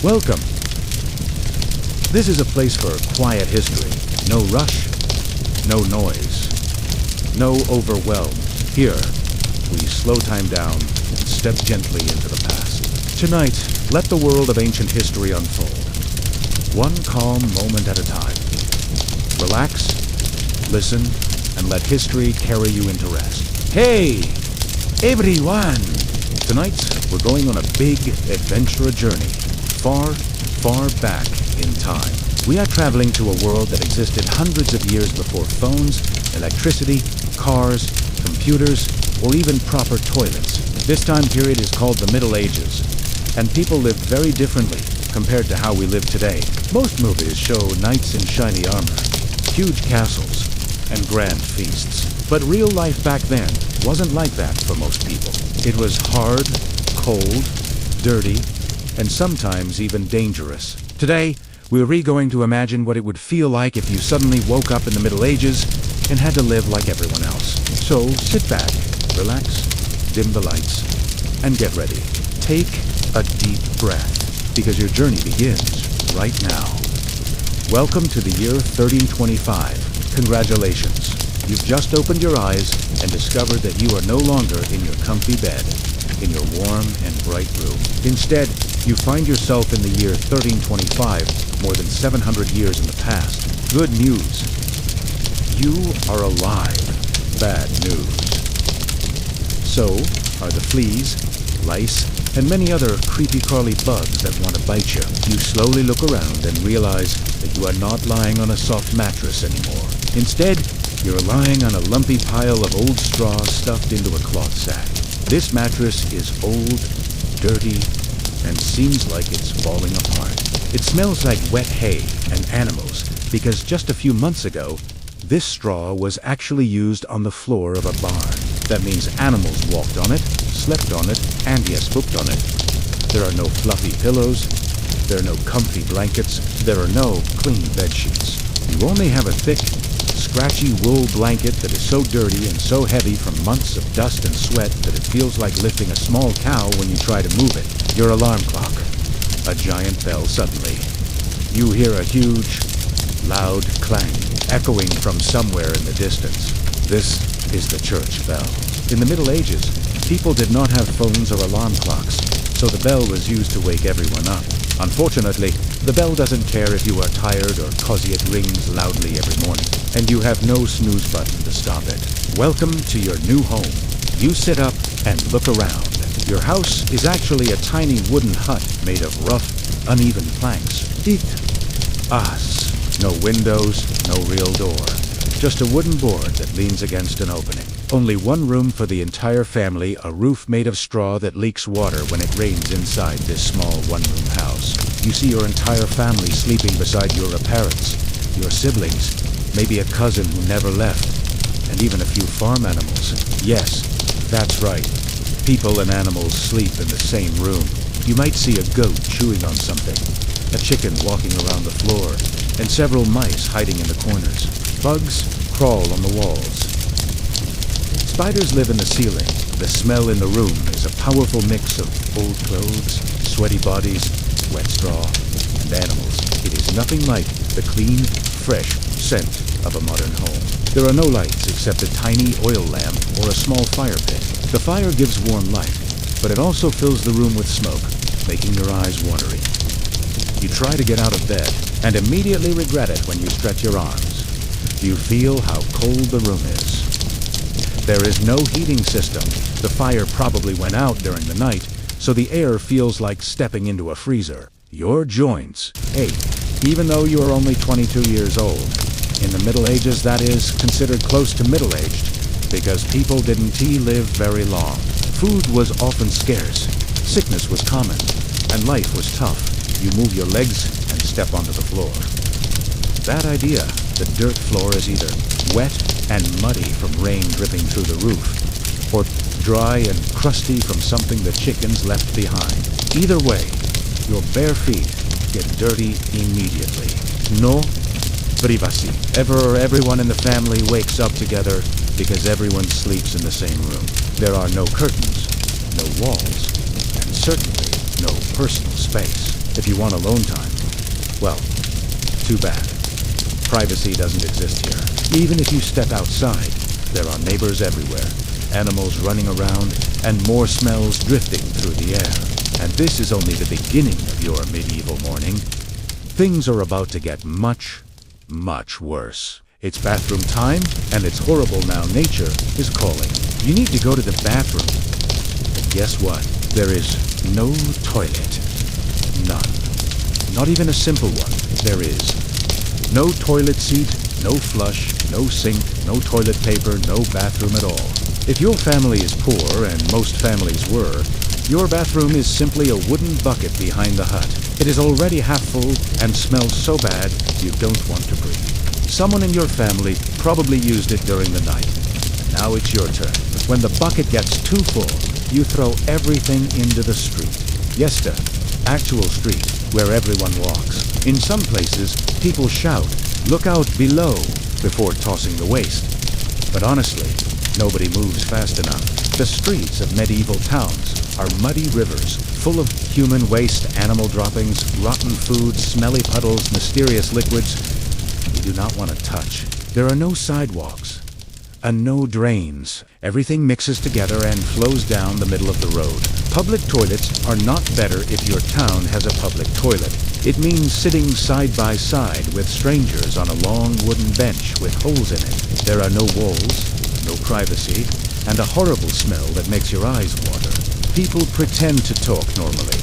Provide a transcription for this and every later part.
Welcome. This is a place for quiet history. No rush, no noise, no overwhelm. Here, we slow time down and step gently into the past. Tonight, let the world of ancient history unfold. One calm moment at a time. Relax, listen, and let history carry you into rest. Hey, everyone! Tonight, we're going on a big adventure journey, far, far back in time. We are traveling to a world that existed hundreds of years before phones, electricity, cars, computers, or even proper toilets. This time period is called the Middle Ages, and people lived very differently compared to how we live today. Most movies show knights in shiny armor, huge castles, and grand feasts. But real life back then wasn't like that for most people. It was hard, cold, dirty, and sometimes even dangerous. Today, we're going to imagine what it would feel like if you suddenly woke up in the Middle Ages and had to live like everyone else. So sit back, relax, dim the lights, and get ready. Take a deep breath, because your journey begins right now. Welcome to the year 1325. Congratulations. You've just opened your eyes and discovered that you are no longer in your comfy bed, in your warm and bright room. Instead, you find yourself in the year 1325, more than 700 years in the past. Good news. You are alive. Bad news. So are the fleas, lice, and many other creepy-crawly bugs that want to bite you. You slowly look around and realize that you are not lying on a soft mattress anymore. Instead, you're lying on a lumpy pile of old straw stuffed into a cloth sack. This mattress is old, dirty, and seems like it's falling apart. It smells like wet hay and animals, because just a few months ago, this straw was actually used on the floor of a barn. That means animals walked on it, slept on it, and yes, pooped on it. There are no fluffy pillows, there are no comfy blankets, there are no clean bed sheets. You only have a thick, scratchy wool blanket that is so dirty and so heavy from months of dust and sweat that it feels like lifting a small cow when you try to move it. Your alarm clock. A giant bell suddenly. You hear a huge, loud clang echoing from somewhere in the distance. This is the church bell. In the Middle Ages, people did not have phones or alarm clocks, so the bell was used to wake everyone up. Unfortunately, the bell doesn't care if you are tired or cause it rings loudly every morning, and you have no snooze button to stop it. Welcome to your new home. You sit up and look around. Your house is actually a tiny wooden hut made of rough, uneven planks. Us. No windows, no real door. Just a wooden board that leans against an opening. Only one room for the entire family, a roof made of straw that leaks water when it rains inside this small one-room house. You see your entire family sleeping beside your parents, your siblings, maybe a cousin who never left, and even a few farm animals. Yes, that's right. People and animals sleep in the same room. You might see a goat chewing on something, a chicken walking around the floor, and several mice hiding in the corners. Bugs crawl on the walls. Spiders live in the ceiling. The smell in the room is a powerful mix of old clothes, sweaty bodies, wet straw, and animals. It is nothing like the clean, fresh scent of a modern home. There are no lights except a tiny oil lamp or a small fire pit. The fire gives warm light, but it also fills the room with smoke, making your eyes watery. You try to get out of bed and immediately regret it when you stretch your arms. You feel how cold the room is. There is no heating system. The fire probably went out during the night, so the air feels like stepping into a freezer. Your joints ache, even though you are only 22 years old. In the Middle Ages, that is considered close to middle-aged, because people didn't live very long. Food was often scarce, sickness was common, and life was tough. You move your legs and step onto the floor. Bad idea. The dirt floor is either wet and muddy from rain dripping through the roof, or dry and crusty from something the chickens left behind. Either way, your bare feet get dirty immediately. No privacy. Everyone in the family wakes up together because everyone sleeps in the same room. There are no curtains, no walls, and certainly no personal space. If you want alone time, well, too bad. Privacy doesn't exist here. Even if you step outside, there are neighbors everywhere, animals running around, and more smells drifting through the air. And this is only the beginning of your medieval morning. Things are about to get much, much worse. It's bathroom time, and it's horrible now nature is calling. You need to go to the bathroom. But guess what? There is no toilet. None. Not even a simple one. There is no toilet seat, no flush, no sink, no toilet paper, no bathroom at all. If your family is poor, and most families were, your bathroom is simply a wooden bucket behind the hut. It is already half full and smells so bad you don't want to breathe. Someone in your family probably used it during the night. Now it's your turn. When the bucket gets too full, you throw everything into the street. Yes, the actual street, where everyone walks. In some places, people shout, "Look out below," before tossing the waste. But honestly, nobody moves fast enough. The streets of medieval towns are muddy rivers, full of human waste, animal droppings, rotten food, smelly puddles, mysterious liquids you do not want to touch. There are no sidewalks, and no drains. Everything mixes together and flows down the middle of the road. Public toilets are not better if your town has a public toilet. It means sitting side by side with strangers on a long wooden bench with holes in it. There are no walls, no privacy, and a horrible smell that makes your eyes water. People pretend to talk normally,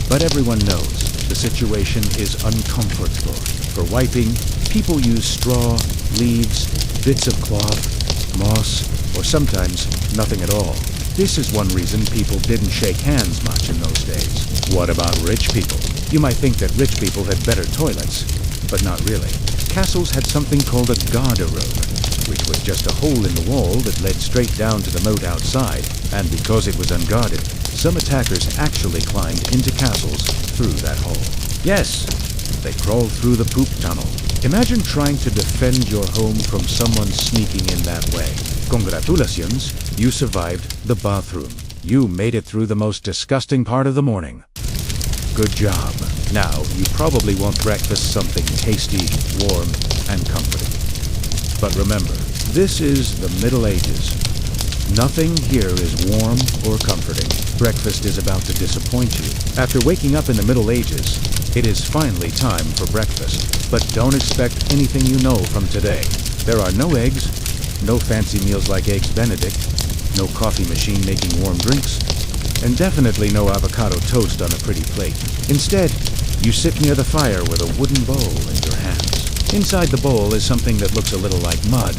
but everyone knows the situation is uncomfortable. For wiping, people use straw, leaves, bits of cloth, moss, or sometimes nothing at all. This is one reason people didn't shake hands much in those days. What about rich people? You might think that rich people had better toilets, but not really. Castles had something called a garderobe, which was just a hole in the wall that led straight down to the moat outside, and because it was unguarded, some attackers actually climbed into castles through that hole. Yes, they crawled through the poop tunnel. Imagine trying to defend your home from someone sneaking in that way. Congratulations, you survived the bathroom. You made it through the most disgusting part of the morning. Good job. Now, you probably want breakfast something tasty, warm, and comforting. But remember, this is the Middle Ages. Nothing here is warm or comforting. Breakfast is about to disappoint you. After waking up in the Middle Ages, it is finally time for breakfast. But don't expect anything you know from today. There are no eggs, no fancy meals like Eggs Benedict, no coffee machine making warm drinks, and definitely no avocado toast on a pretty plate. Instead, you sit near the fire with a wooden bowl in your hands. Inside the bowl is something that looks a little like mud,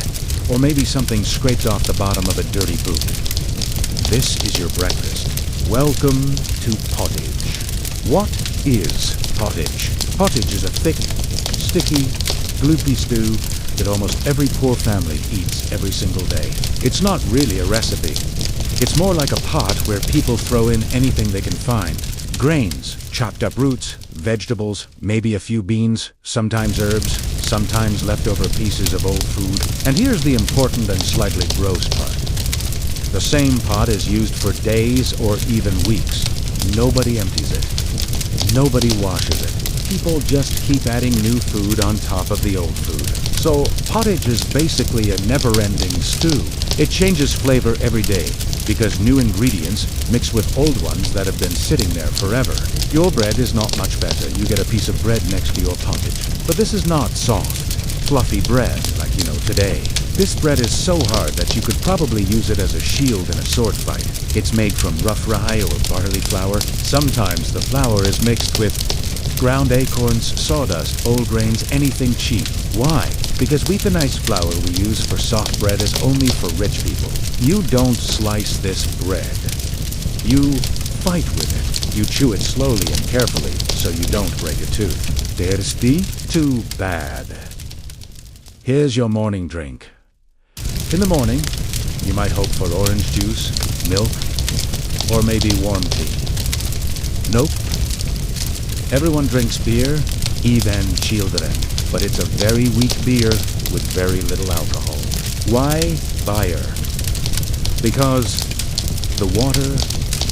or maybe something scraped off the bottom of a dirty boot. This is your breakfast. Welcome to pottage. What is pottage? Pottage is a thick, sticky, gloopy stew that almost every poor family eats every single day. It's not really a recipe. It's more like a pot where people throw in anything they can find. Grains, chopped up roots, vegetables, maybe a few beans, sometimes herbs, sometimes leftover pieces of old food. And here's the important and slightly gross part. The same pot is used for days or even weeks. Nobody empties it. Nobody washes it. People just keep adding new food on top of the old food. So pottage is basically a never-ending stew. It changes flavor every day because new ingredients mix with old ones that have been sitting there forever. Your bread is not much better. You get a piece of bread next to your pottage. But this is not soft, fluffy bread like you know today. This bread is so hard that you could probably use it as a shield in a sword fight. It's made from rough rye or barley flour. Sometimes the flour is mixed with ground acorns, sawdust, old grains, anything cheap. Why? Because weaponized flour we use for soft bread is only for rich people. You don't slice this bread. You fight with it. You chew it slowly and carefully so you don't break a tooth. Thirsty? Too bad. Here's your morning drink. In the morning, you might hope for orange juice, milk, or maybe warm tea. Nope. Everyone drinks beer, even children, but it's a very weak beer with very little alcohol. Why fire? Because the water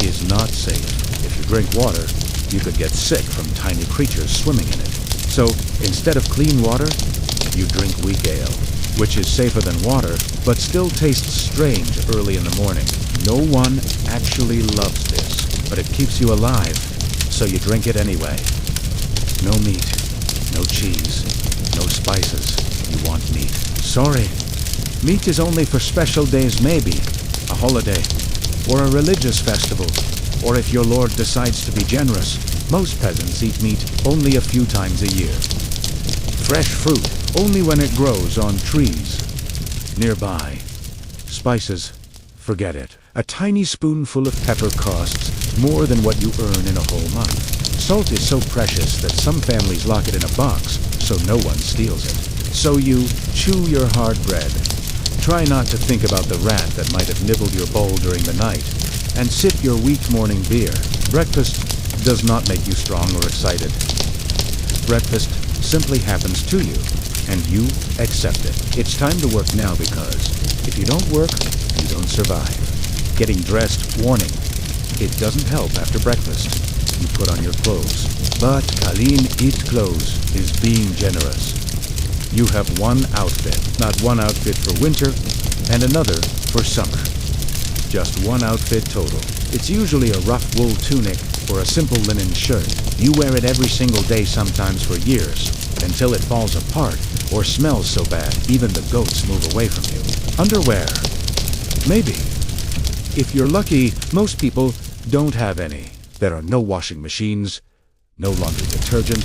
is not safe. If you drink water, you could get sick from tiny creatures swimming in it. So, instead of clean water, you drink weak ale, which is safer than water, but still tastes strange early in the morning. No one actually loves this, but it keeps you alive, so you drink it anyway. No meat, no cheese, no spices. You want meat. Sorry. Meat is only for special days, maybe. A holiday, or a religious festival, or if your lord decides to be generous. Most peasants eat meat only a few times a year. Fresh fruit, only when it grows on trees. Nearby. Spices, forget it. A tiny spoonful of pepper costs more than what you earn in a whole month. Salt is so precious that some families lock it in a box, so no one steals it. So you chew your hard bread. Try not to think about the rat that might have nibbled your bowl during the night, and sip your weak morning beer. Breakfast does not make you strong or excited. Breakfast simply happens to you, and you accept it. It's time to work now because if you don't work, you don't survive. Getting dressed, warning. It doesn't help after breakfast. You put on your clothes. But Kalin eat clothes is being generous. You have one outfit, not one outfit for winter, and another for summer. Just one outfit total. It's usually a rough wool tunic or a simple linen shirt. You wear it every single day, sometimes for years, until it falls apart or smells so bad even the goats move away from you. Underwear. Maybe. If you're lucky, most people don't have any. There are no washing machines, no laundry detergent,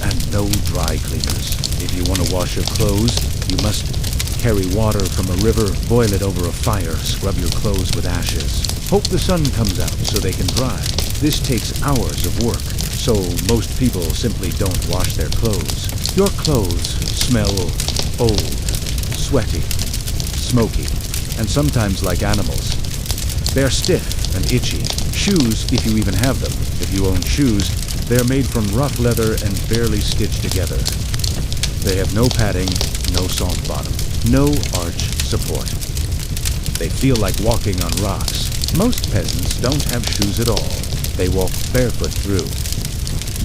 and no dry cleaners. If you want to wash your clothes, you must carry water from a river, boil it over a fire, scrub your clothes with ashes. Hope the sun comes out so they can dry. This takes hours of work, so most people simply don't wash their clothes. Your clothes smell old, sweaty, smoky, and sometimes like animals. They're stiff and itchy. Shoes, if you even have them. If you own shoes, they're made from rough leather and barely stitched together. They have no padding, no soft bottom, no arch support. They feel like walking on rocks. Most peasants don't have shoes at all. They walk barefoot through.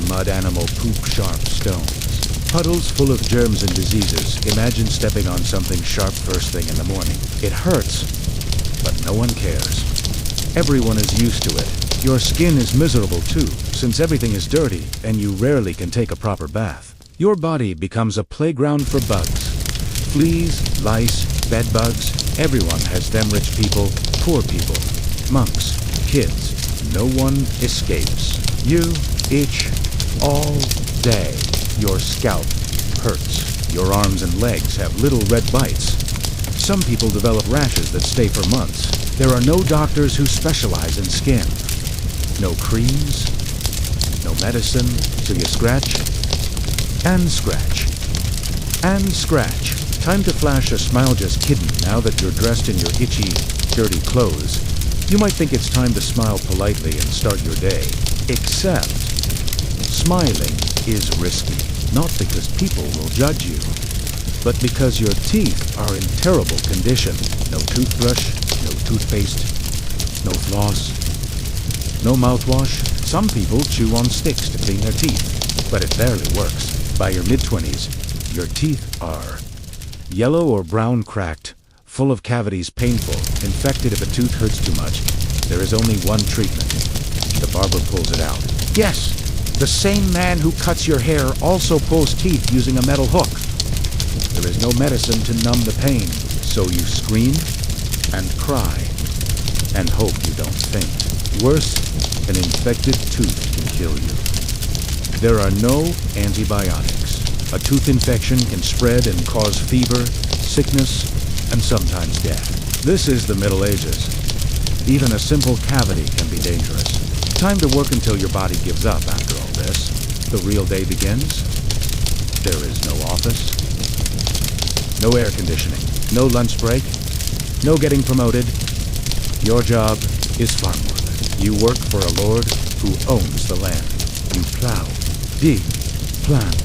Mud animal poop sharp stones. Puddles full of germs and diseases. Imagine stepping on something sharp first thing in the morning. It hurts, but no one cares. Everyone is used to it. Your skin is miserable too, since everything is dirty and you rarely can take a proper bath. Your body becomes a playground for bugs. Fleas, lice, bed bugs. Everyone has them, rich people, poor people, monks, kids. No one escapes. You itch all day. Your scalp hurts. Your arms and legs have little red bites. Some people develop rashes that stay for months. There are no doctors who specialize in skin. No creams, no medicine, so you scratch and scratch and scratch. Time to flash a smile just kidding now that you're dressed in your itchy, dirty clothes. You might think it's time to smile politely and start your day. Except, smiling is risky. Not because people will judge you, but because your teeth are in terrible condition. No toothbrush, no toothpaste, no floss, no mouthwash. Some people chew on sticks to clean their teeth, but it barely works. By your mid-20s, your teeth are yellow or brown, cracked, full of cavities, painful, infected. If a tooth hurts too much, there is only one treatment. The barber pulls it out. Yes, the same man who cuts your hair also pulls teeth using a metal hook. There is no medicine to numb the pain, so you scream and cry and hope you don't faint. Worse, an infected tooth can kill you. There are no antibiotics. A tooth infection can spread and cause fever, sickness, and sometimes death. This is the Middle Ages. Even a simple cavity can be dangerous. Time to work until your body gives up after all this. The real day begins. There is no office, no air conditioning, no lunch break, no getting promoted. Your job is farm work. You work for a lord who owns the land. You plow, dig, plant,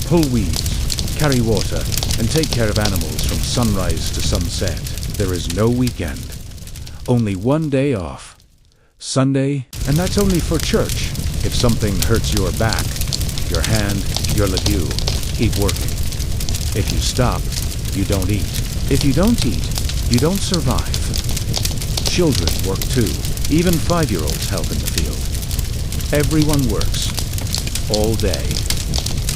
pull weeds, carry water, and take care of animals from sunrise to sunset. There is no weekend. Only one day off. Sunday, and that's only for church. If something hurts your back, your hand, your leg, keep working. If you stop, you don't eat. If you don't eat, you don't survive. Children work too. Even 5-year-olds help in the field. Everyone works. All day.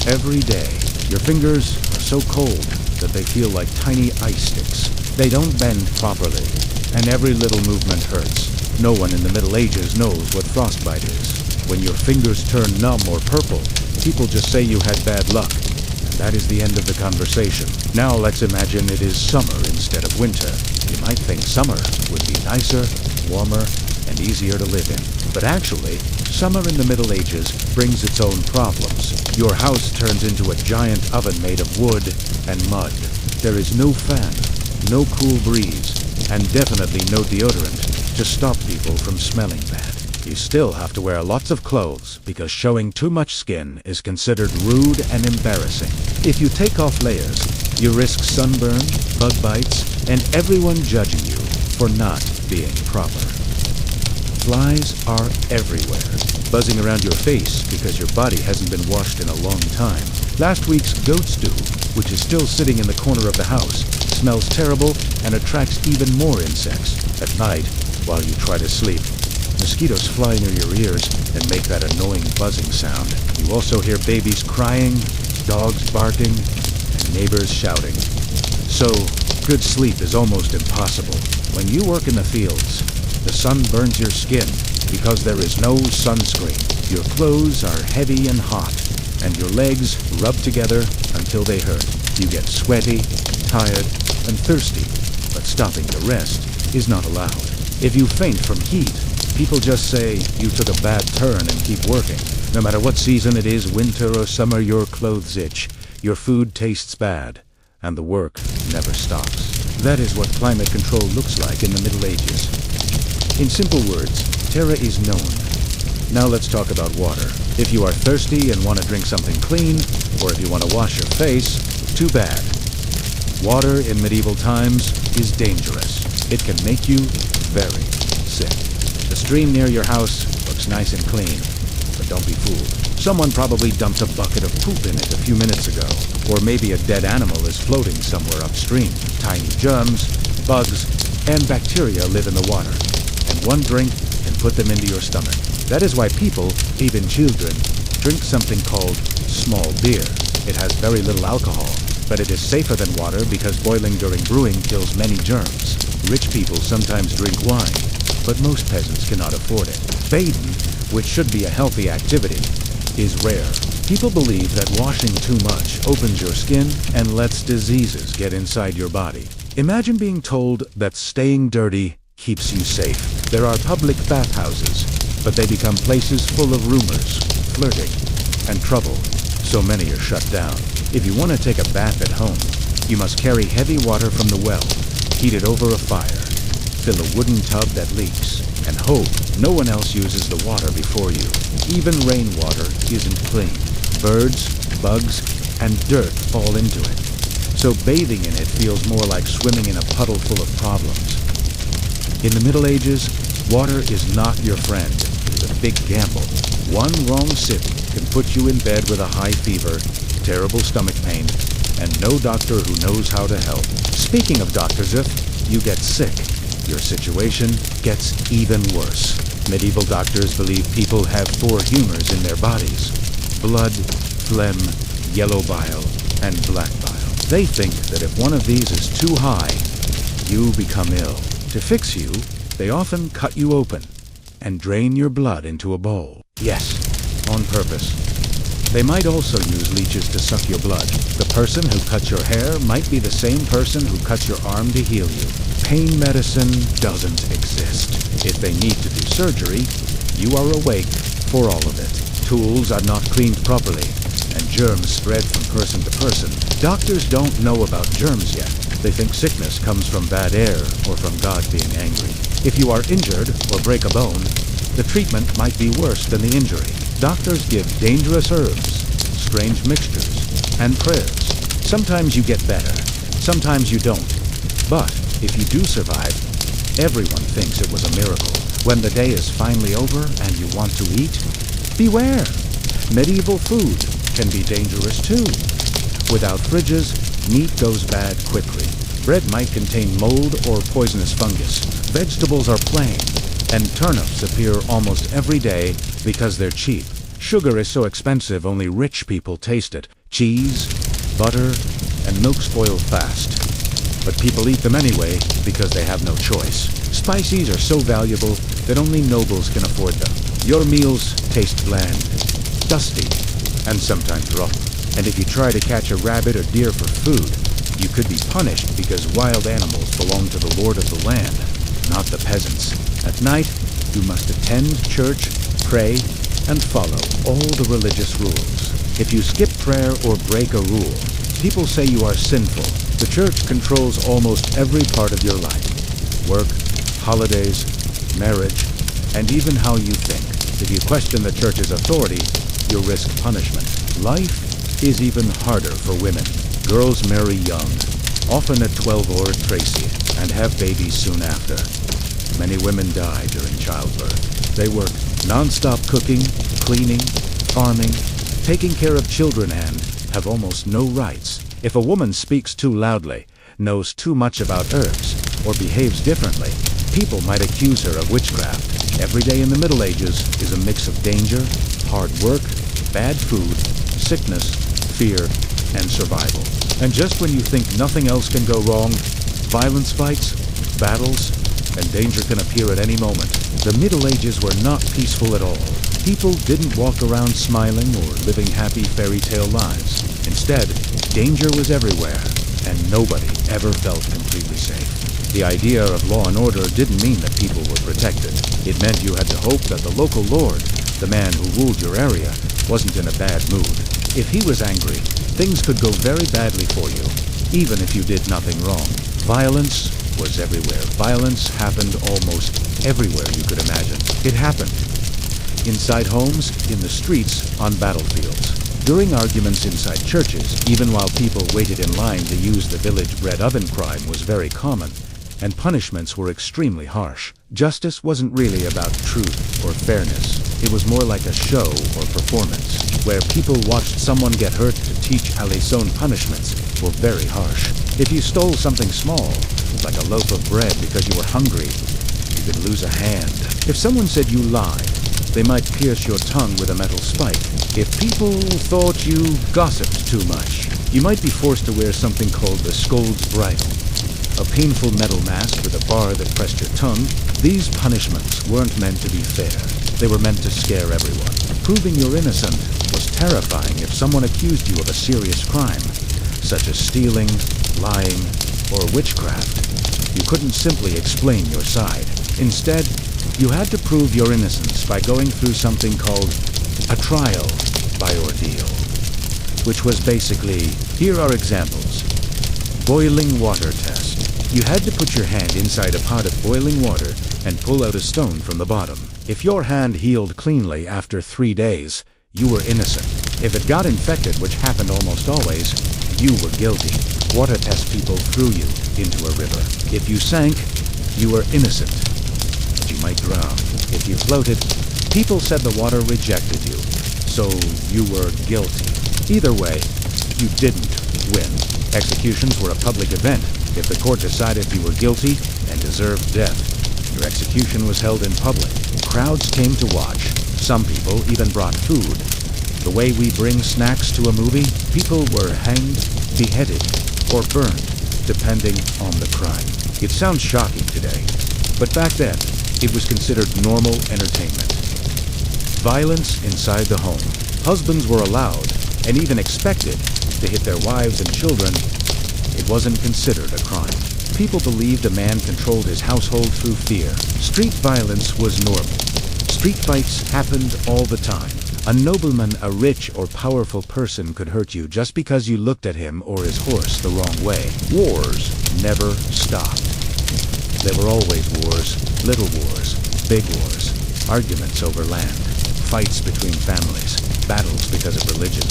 Every day. Your fingers are so cold that they feel like tiny ice sticks. They don't bend properly, and every little movement hurts. No one in the Middle Ages knows what frostbite is. When your fingers turn numb or purple, people just say you had bad luck. And that is the end of the conversation. Now let's imagine it is summer instead of winter. You might think summer would be nicer, warmer, and easier to live in. But actually, summer in the Middle Ages brings its own problems. Your house turns into a giant oven made of wood and mud. There is no fan, no cool breeze, and definitely no deodorant to stop people from smelling bad. You still have to wear lots of clothes because showing too much skin is considered rude and embarrassing. If you take off layers, you risk sunburn, bug bites, and everyone judging you for not being proper. Flies are everywhere, buzzing around your face because your body hasn't been washed in a long time. Last week's goat stew, which is still sitting in the corner of the house, smells terrible and attracts even more insects. At night, while you try to sleep, mosquitoes fly near your ears and make that annoying buzzing sound. You also hear babies crying, dogs barking, and neighbors shouting. So, good sleep is almost impossible. When you work in the fields, the sun burns your skin because there is no sunscreen. Your clothes are heavy and hot, and your legs rub together until they hurt. You get sweaty, tired, and thirsty, but stopping to rest is not allowed. If you faint from heat, people just say you took a bad turn and keep working. No matter what season it is, winter or summer, your clothes itch, your food tastes bad, and the work never stops. That is what climate control looks like in the Middle Ages. In simple words, terra is known. Now let's talk about water. If you are thirsty and want to drink something clean, or if you want to wash your face, too bad. Water in medieval times is dangerous. It can make you very sick. The stream near your house looks nice and clean, but don't be fooled. Someone probably dumped a bucket of poop in it a few minutes ago, or maybe a dead animal is floating somewhere upstream. Tiny germs, bugs, and bacteria live in the water, and one drink can put them into your stomach. That is why people, even children, drink something called small beer. It has very little alcohol, but it is safer than water because boiling during brewing kills many germs. Rich people sometimes drink wine, but most peasants cannot afford it. Bathing, which should be a healthy activity, is rare. People believe that washing too much opens your skin and lets diseases get inside your body. Imagine being told that staying dirty keeps you safe. There are public bathhouses, but they become places full of rumors, flirting, and trouble. So many are shut down. If you want to take a bath at home, you must carry heavy water from the well, heat it over a fire, fill a wooden tub that leaks, and hope no one else uses the water before you. Even rainwater isn't clean. Birds, bugs, and dirt fall into it. So bathing in it feels more like swimming in a puddle full of problems. In the Middle Ages, water is not your friend. It is a big gamble. One wrong sip can put you in bed with a high fever, terrible stomach pain, and no doctor who knows how to help. Speaking of doctors, if you get sick, your situation gets even worse. Medieval doctors believe people have 4 humors in their bodies: blood, phlegm, yellow bile, and black bile. They think that if one of these is too high, you become ill. To fix you, they often cut you open and drain your blood into a bowl. Yes, on purpose. They might also use leeches to suck your blood. The person who cuts your hair might be the same person who cuts your arm to heal you. Pain medicine doesn't exist. If they need to do surgery, you are awake for all of it. Tools are not cleaned properly, and germs spread from person to person. Doctors don't know about germs yet. They think sickness comes from bad air or from God being angry. If you are injured or break a bone, the treatment might be worse than the injury. Doctors give dangerous herbs, strange mixtures, and prayers. Sometimes you get better, sometimes you don't. But if you do survive, everyone thinks it was a miracle. When the day is finally over and you want to eat, Beware! Medieval food can be dangerous too. Without fridges, meat goes bad quickly. Bread might contain mold or poisonous fungus. Vegetables are plain, and turnips appear almost every day because they're cheap. Sugar is so expensive only rich people taste it. Cheese, butter, and milk spoil fast. But people eat them anyway because they have no choice. Spices are so valuable that only nobles can afford them. Your meals taste bland, dusty, and sometimes rotten. And if you try to catch a rabbit or deer for food, you could be punished because wild animals belong to the lord of the land, not the peasants. At night, you must attend church, pray, and follow all the religious rules. If you skip prayer or break a rule, people say you are sinful. The church controls almost every part of your life. Work, holidays, marriage, and even how you think. If you question the church's authority, you'll risk punishment. Life is even harder for women. Girls marry young, often at 12 or at Tracy, and have babies soon after. Many women die during childbirth. They work non-stop cooking, cleaning, farming, taking care of children, and have almost no rights. If a woman speaks too loudly, knows too much about herbs, or behaves differently, people might accuse her of witchcraft. Every day in the Middle Ages is a mix of danger, hard work, bad food, sickness, fear, and survival. And just when you think nothing else can go wrong, violence fights, battles, and danger can appear at any moment. The Middle Ages were not peaceful at all. People didn't walk around smiling or living happy fairy tale lives. Instead, danger was everywhere, and nobody ever felt completely safe. The idea of law and order didn't mean that people were protected. It meant you had to hope that the local lord, the man who ruled your area, wasn't in a bad mood. If he was angry, things could go very badly for you, even if you did nothing wrong. Violence was everywhere. Violence happened almost everywhere you could imagine. It happened inside homes, in the streets, on battlefields. During arguments inside churches, even while people waited in line to use the village bread oven crime was very common, and punishments were extremely harsh. Justice wasn't really about truth or fairness. It was more like a show or performance, where people watched someone get hurt to teach how they own punishments were very harsh. If you stole something small, like a loaf of bread because you were hungry, you could lose a hand. If someone said you lied, they might pierce your tongue with a metal spike. If people thought you gossiped too much, you might be forced to wear something called the scold's bridle, a painful metal mask with a bar that pressed your tongue. These punishments weren't meant to be fair. They were meant to scare everyone. Proving you're innocent was terrifying if someone accused you of a serious crime, such as stealing, lying, or witchcraft. You couldn't simply explain your side. Instead, you had to prove your innocence by going through something called a trial by ordeal, which was basically, here are examples. Boiling water test. You had to put your hand inside a pot of boiling water and pull out a stone from the bottom. If your hand healed cleanly after 3 days, you were innocent. If it got infected, which happened almost always, you were guilty. Water test people threw you into a river. If you sank, you were innocent, but you might drown. If you floated, people said the water rejected you, so you were guilty. Either way, you didn't win. Executions were a public event. If the court decided you were guilty and deserved death, your execution was held in public. Crowds came to watch. Some people even brought food. The way we bring snacks to a movie, people were hanged, beheaded, or burned, depending on the crime. It sounds shocking today, but back then, it was considered normal entertainment. Violence inside the home. Husbands were allowed, and even expected, to hit their wives and children. It wasn't considered a crime. People believed a man controlled his household through fear. Street violence was normal. Street fights happened all the time. A nobleman, a rich or powerful person could hurt you just because you looked at him or his horse the wrong way. Wars never stopped. There were always wars, little wars, big wars, arguments over land, fights between families, battles because of religion,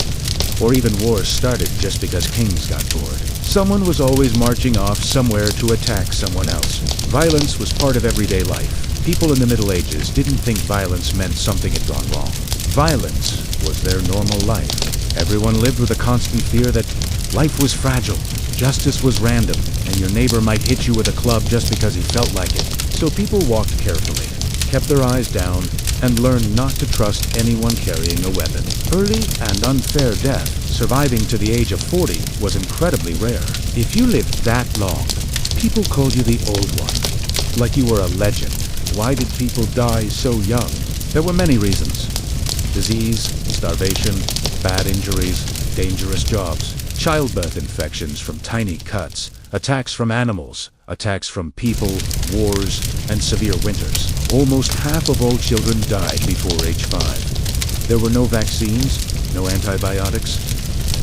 or even wars started just because kings got bored. Someone was always marching off somewhere to attack someone else. Violence was part of everyday life. People in the Middle Ages didn't think violence meant something had gone wrong. Violence was their normal life. Everyone lived with a constant fear that life was fragile, justice was random, and your neighbor might hit you with a club just because he felt like it. So people walked carefully, kept their eyes down, and learned not to trust anyone carrying a weapon. Early and unfair death, surviving to the age of 40, was incredibly rare. If you lived that long, people called you the Old One, like you were a legend. Why did people die so young? There were many reasons. Disease, starvation, bad injuries, dangerous jobs, childbirth infections from tiny cuts, attacks from animals, attacks from people, wars, and severe winters. Almost half of all children died before age 5. There were no vaccines, no antibiotics,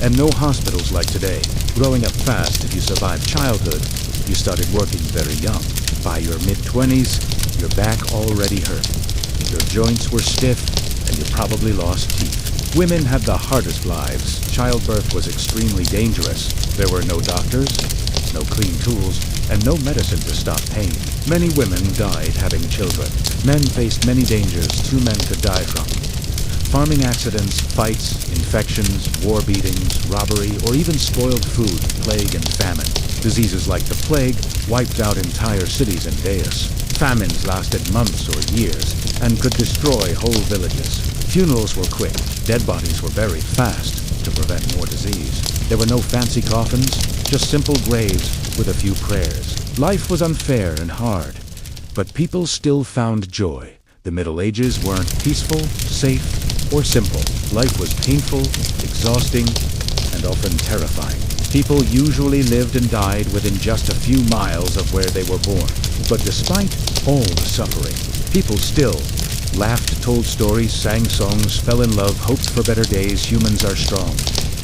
and no hospitals like today. Growing up fast, if you survived childhood, you started working very young. By your mid-20s, your back already hurt. Your joints were stiff, and you probably lost teeth. Women had the hardest lives. Childbirth was extremely dangerous. There were no doctors, no clean tools, and no medicine to stop pain. Many women died having children. Men faced many dangers 2 men could die from. Farming accidents, fights, infections, war beatings, robbery, or even spoiled food, plague and famine. Diseases like the plague wiped out entire cities in days. Famines lasted months or years and could destroy whole villages. Funerals were quick. Dead bodies were buried fast to prevent more disease. There were no fancy coffins, just simple graves with a few prayers. Life was unfair and hard, but people still found joy. The Middle Ages weren't peaceful, safe, or simple. Life was painful, exhausting, and often terrifying. People usually lived and died within just a few miles of where they were born. But despite all the suffering, people still laughed, told stories, sang songs, fell in love, hoped for better days. Humans are strong,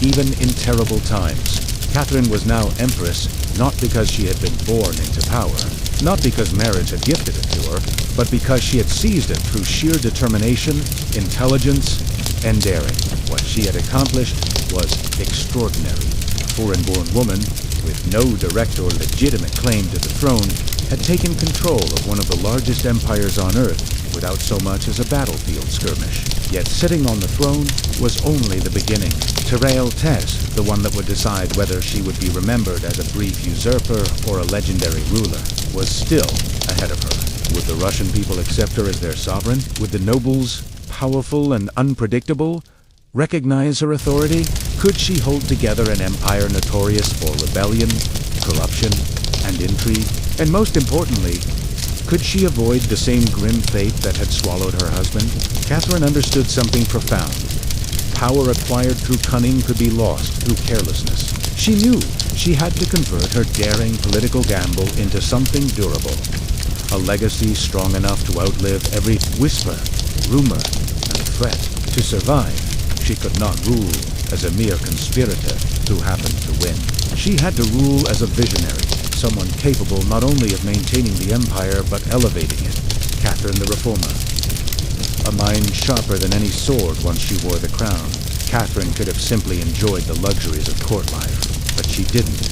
even in terrible times. Catherine was now empress, not because she had been born into power, not because marriage had gifted it to her, but because she had seized it through sheer determination, intelligence, and daring. What she had accomplished was extraordinary. A foreign-born woman, with no direct or legitimate claim to the throne, had taken control of one of the largest empires on Earth without so much as a battlefield skirmish. Yet sitting on the throne was only the beginning. Relentless, the one that would decide whether she would be remembered as a brief usurper or a legendary ruler, was still ahead of her. Would the Russian people accept her as their sovereign? Would the nobles, powerful and unpredictable, recognize her authority? Could she hold together an empire notorious for rebellion, corruption, and intrigue? And most importantly, could she avoid the same grim fate that had swallowed her husband? Catherine understood something profound. Power acquired through cunning could be lost through carelessness. She knew she had to convert her daring political gamble into something durable. A legacy strong enough to outlive every whisper, rumor, and threat. To survive, she could not rule as a mere conspirator who happened to win. She had to rule as a visionary, someone capable not only of maintaining the empire but elevating it. Catherine the Reformer. A mind sharper than any sword once she wore the crown. Catherine could have simply enjoyed the luxuries of court life, but she didn't.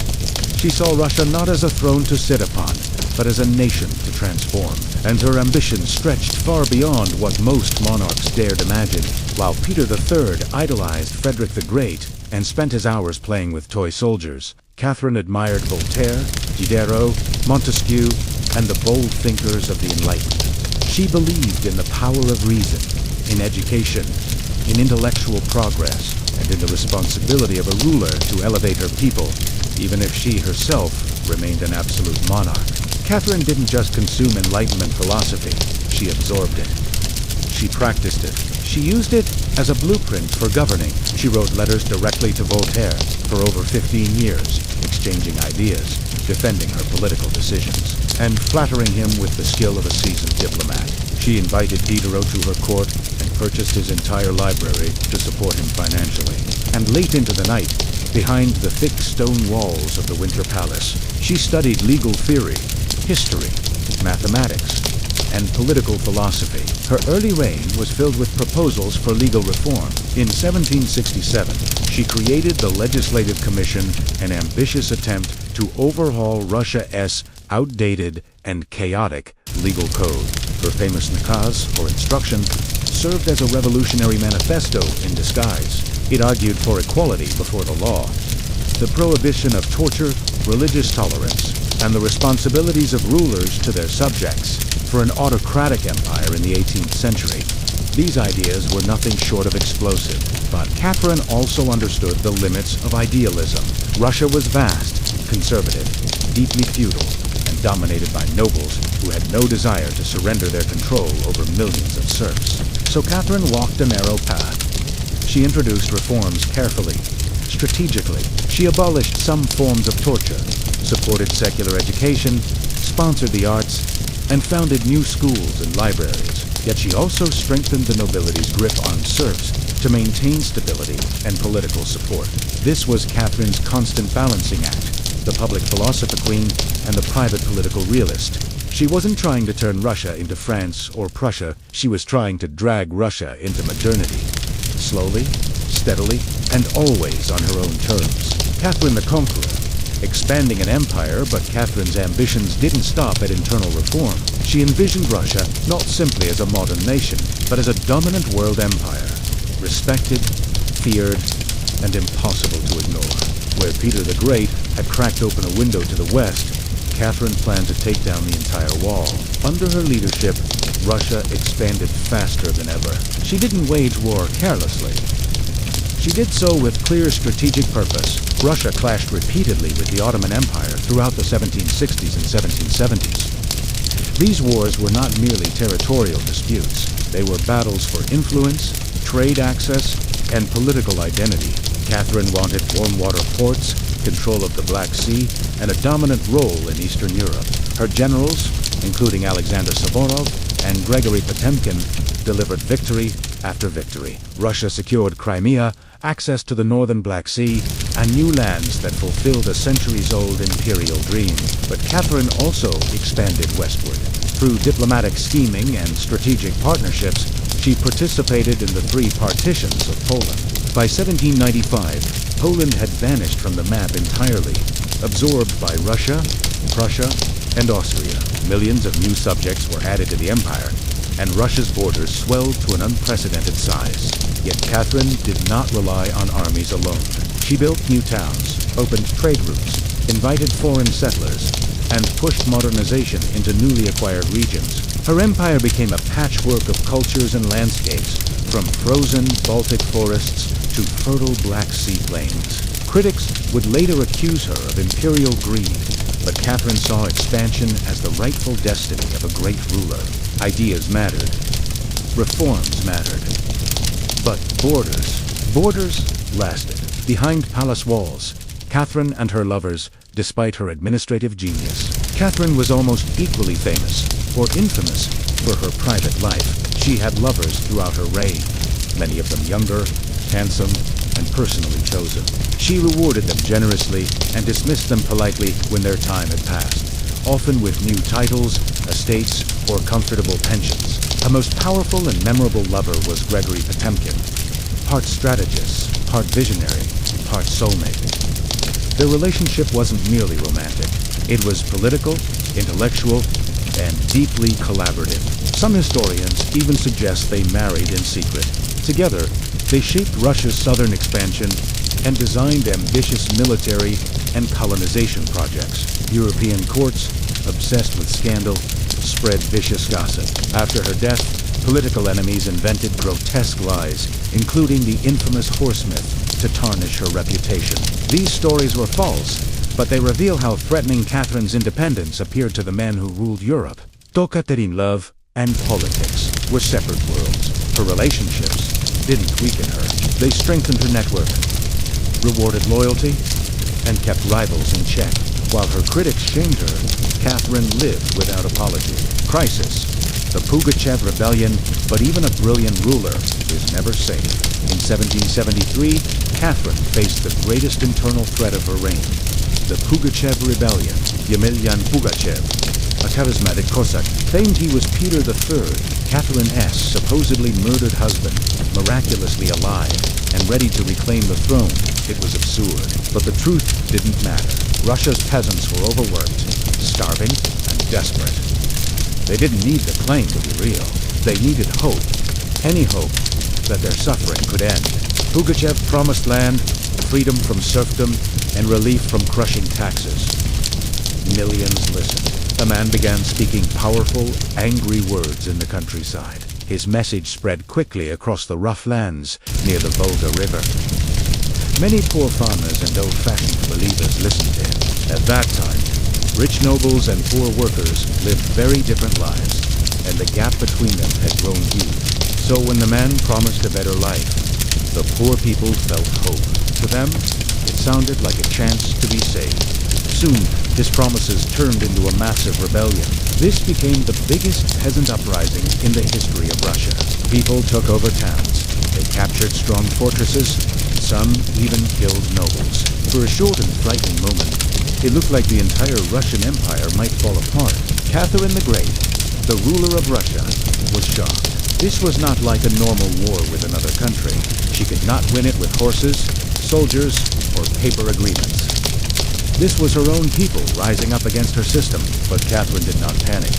She saw Russia not as a throne to sit upon, but as a nation to transform, and her ambition stretched far beyond what most monarchs dared imagine. While Peter III idolized Frederick the Great and spent his hours playing with toy soldiers, Catherine admired Voltaire, Diderot, Montesquieu, and the bold thinkers of the Enlightenment. She believed in the power of reason, in education, in intellectual progress, and in the responsibility of a ruler to elevate her people, even if she herself remained an absolute monarch. Catherine didn't just consume Enlightenment philosophy, she absorbed it. She practiced it. She used it as a blueprint for governing. She wrote letters directly to Voltaire for over 15 years, exchanging ideas, defending her political decisions, and flattering him with the skill of a seasoned diplomat. She invited Diderot to her court and purchased his entire library to support him financially. And late into the night, behind the thick stone walls of the Winter Palace, she studied legal theory, history, mathematics, and political philosophy. Her early reign was filled with proposals for legal reform. In 1767, she created the Legislative Commission, an ambitious attempt to overhaul Russia's outdated and chaotic legal code. Her famous nakaz, or instruction, served as a revolutionary manifesto in disguise. It argued for equality before the law, the prohibition of torture, religious tolerance, and the responsibilities of rulers to their subjects. For an autocratic empire in the 18th century, these ideas were nothing short of explosive. But Catherine also understood the limits of idealism. Russia was vast, conservative, deeply feudal, and dominated by nobles who had no desire to surrender their control over millions of serfs. So Catherine walked a narrow path. She introduced reforms carefully, strategically. She abolished some forms of torture, supported secular education, sponsored the arts, and founded new schools and libraries. Yet she also strengthened the nobility's grip on serfs to maintain stability and political support. This was Catherine's constant balancing act, the public philosopher queen and the private political realist. She wasn't trying to turn Russia into France or Prussia, she was trying to drag Russia into modernity. Slowly, steadily, and always on her own terms. Catherine the Conqueror, expanding an empire, but Catherine's ambitions didn't stop at internal reform. She envisioned Russia not simply as a modern nation, but as a dominant world empire, respected, feared, and impossible to ignore. Where Peter the Great had cracked open a window to the west, Catherine planned to take down the entire wall. Under her leadership, Russia expanded faster than ever. She didn't wage war carelessly. She did so with clear strategic purpose. Russia clashed repeatedly with the Ottoman Empire throughout the 1760s and 1770s. These wars were not merely territorial disputes. They were battles for influence, trade access, and political identity. Catherine wanted warm water ports, control of the Black Sea, and a dominant role in Eastern Europe. Her generals, including Alexander Suvorov and Gregory Potemkin, delivered victory after victory. Russia secured Crimea, access to the northern Black Sea, and new lands that fulfilled a centuries-old imperial dream. But Catherine also expanded westward. Through diplomatic scheming and strategic partnerships, she participated in the three partitions of Poland. By 1795, Poland had vanished from the map entirely, absorbed by Russia, Prussia, and Austria. Millions of new subjects were added to the empire, and Russia's borders swelled to an unprecedented size. Yet Catherine did not rely on armies alone. She built new towns, opened trade routes, invited foreign settlers, and pushed modernization into newly acquired regions. Her empire became a patchwork of cultures and landscapes, from frozen Baltic forests to fertile Black Sea plains. Critics would later accuse her of imperial greed, but Catherine saw expansion as the rightful destiny of a great ruler. Ideas mattered. Reforms mattered. But borders lasted. Behind palace walls, Catherine and her lovers, despite her administrative genius. Catherine was almost equally famous, or infamous, for her private life. She had lovers throughout her reign, many of them younger, handsome, and personally chosen. She rewarded them generously and dismissed them politely when their time had passed, often with new titles, estates, or comfortable pensions. Her most powerful and memorable lover was Gregory Potemkin, part strategist, part visionary, part soulmate. Their relationship wasn't merely romantic. It was political, intellectual, and deeply collaborative. Some historians even suggest they married in secret. Together, they shaped Russia's southern expansion and designed ambitious military and colonization projects. European courts, obsessed with scandal, spread vicious gossip. After her death, political enemies invented grotesque lies, including the infamous horse myth, to tarnish her reputation. These stories were false, but they reveal how threatening Catherine's independence appeared to the men who ruled Europe. Catherine love and politics were separate worlds. Her relationships didn't weaken her. They strengthened her network, rewarded loyalty, and kept rivals in check. While her critics shamed her, Catherine lived without apology. Crisis, the Pugachev Rebellion, but even a brilliant ruler is never safe. In 1773, Catherine faced the greatest internal threat of her reign, the Pugachev Rebellion. Yemelyan Pugachev, a charismatic Cossack, claimed he was Peter III, Catherine S. supposedly murdered husband, miraculously alive, and ready to reclaim the throne. It was absurd, but the truth didn't matter. Russia's peasants were overworked, starving, and desperate. They didn't need the claim to be real. They needed hope, any hope that their suffering could end. Pugachev promised land, freedom from serfdom, and relief from crushing taxes. Millions listened. The man began speaking powerful, angry words in the countryside. His message spread quickly across the rough lands near the Volga River. Many poor farmers and old-fashioned believers listened to him. At that time, rich nobles and poor workers lived very different lives, and the gap between them had grown huge. So when the man promised a better life, the poor people felt hope. To them, it sounded like a chance to be saved. Soon, his promises turned into a massive rebellion. This became the biggest peasant uprising in the history of Russia. People took over towns. They captured strong fortresses. Some even killed nobles. For a short and frightening moment, it looked like the entire Russian Empire might fall apart. Catherine the Great, the ruler of Russia, was shocked. This was not like a normal war with another country. She could not win it with horses, soldiers, or paper agreements. This was her own people rising up against her system, but Catherine did not panic.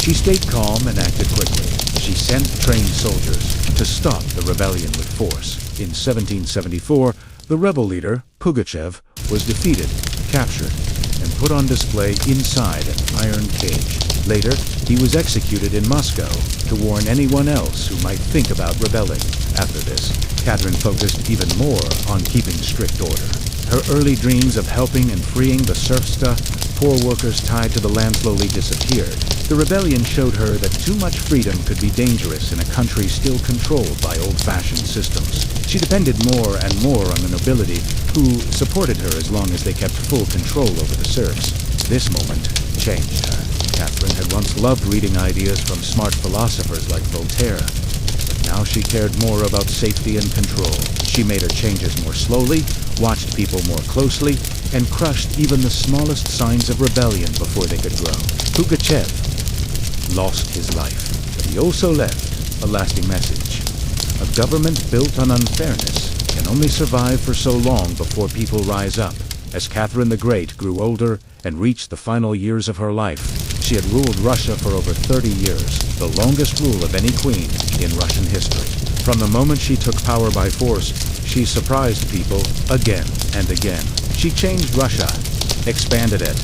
She stayed calm and acted quickly. She sent trained soldiers to stop the rebellion with force. In 1774, the rebel leader, Pugachev, was defeated, captured, and put on display inside an iron cage. Later, he was executed in Moscow to warn anyone else who might think about rebelling. After this, Catherine focused even more on keeping strict order. Her early dreams of helping and freeing the serfsta, poor workers tied to the land slowly disappeared. The rebellion showed her that too much freedom could be dangerous in a country still controlled by old-fashioned systems. She depended more and more on the nobility, who supported her as long as they kept full control over the serfs. This moment changed her. Catherine had once loved reading ideas from smart philosophers like Voltaire, but now she cared more about safety and control. She made her changes more slowly, watched people more closely, and crushed even the smallest signs of rebellion before they could grow. Pugachev lost his life, but he also left a lasting message. A government built on unfairness can only survive for so long before people rise up. As Catherine the Great grew older and reached the final years of her life, she had ruled Russia for over 30 years, the longest rule of any queen in Russian history. From the moment she took power by force, she surprised people again and again. She changed Russia, expanded it,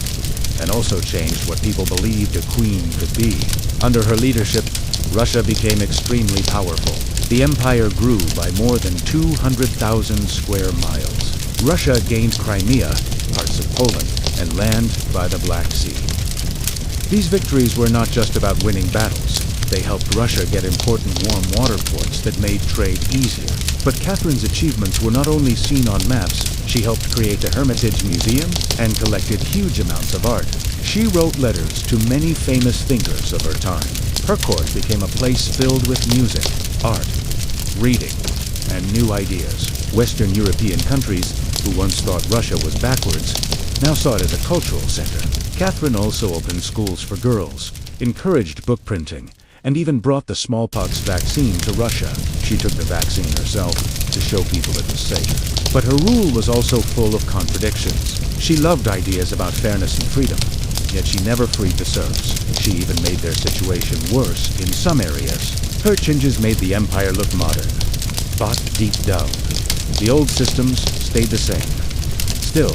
and also changed what people believed a queen could be. Under her leadership, Russia became extremely powerful. The empire grew by more than 200,000 square miles. Russia gained Crimea, parts of Poland, and land by the Black Sea. These victories were not just about winning battles. They helped Russia get important warm water ports that made trade easier. But Catherine's achievements were not only seen on maps. She helped create a Hermitage museum and collected huge amounts of art. She wrote letters to many famous thinkers of her time. Her court became a place filled with music, art, reading, and new ideas. Western European countries, who once thought Russia was backwards, now saw it as a cultural center. Catherine also opened schools for girls, encouraged book printing, and even brought the smallpox vaccine to Russia. She took the vaccine herself to show people it was safe. But her rule was also full of contradictions. She loved ideas about fairness and freedom, yet she never freed the serfs. She even made their situation worse in some areas. Her changes made the empire look modern, but deep down, the old systems stayed the same. Still,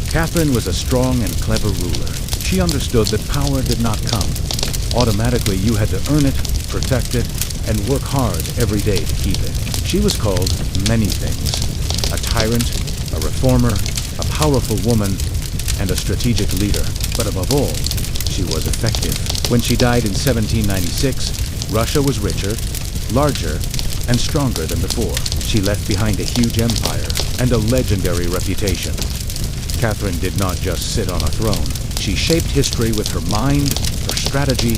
Catherine was a strong and clever ruler. She understood that power did not come automatically. You had to earn it, protect it, and work hard every day to keep it. She was called many things: a tyrant, a reformer, a powerful woman, and a strategic leader. But above all, she was effective. When she died in 1796, Russia was richer, larger, and stronger than before. She left behind a huge empire and a legendary reputation. Catherine did not just sit on a throne. She shaped history with her mind, her strategy,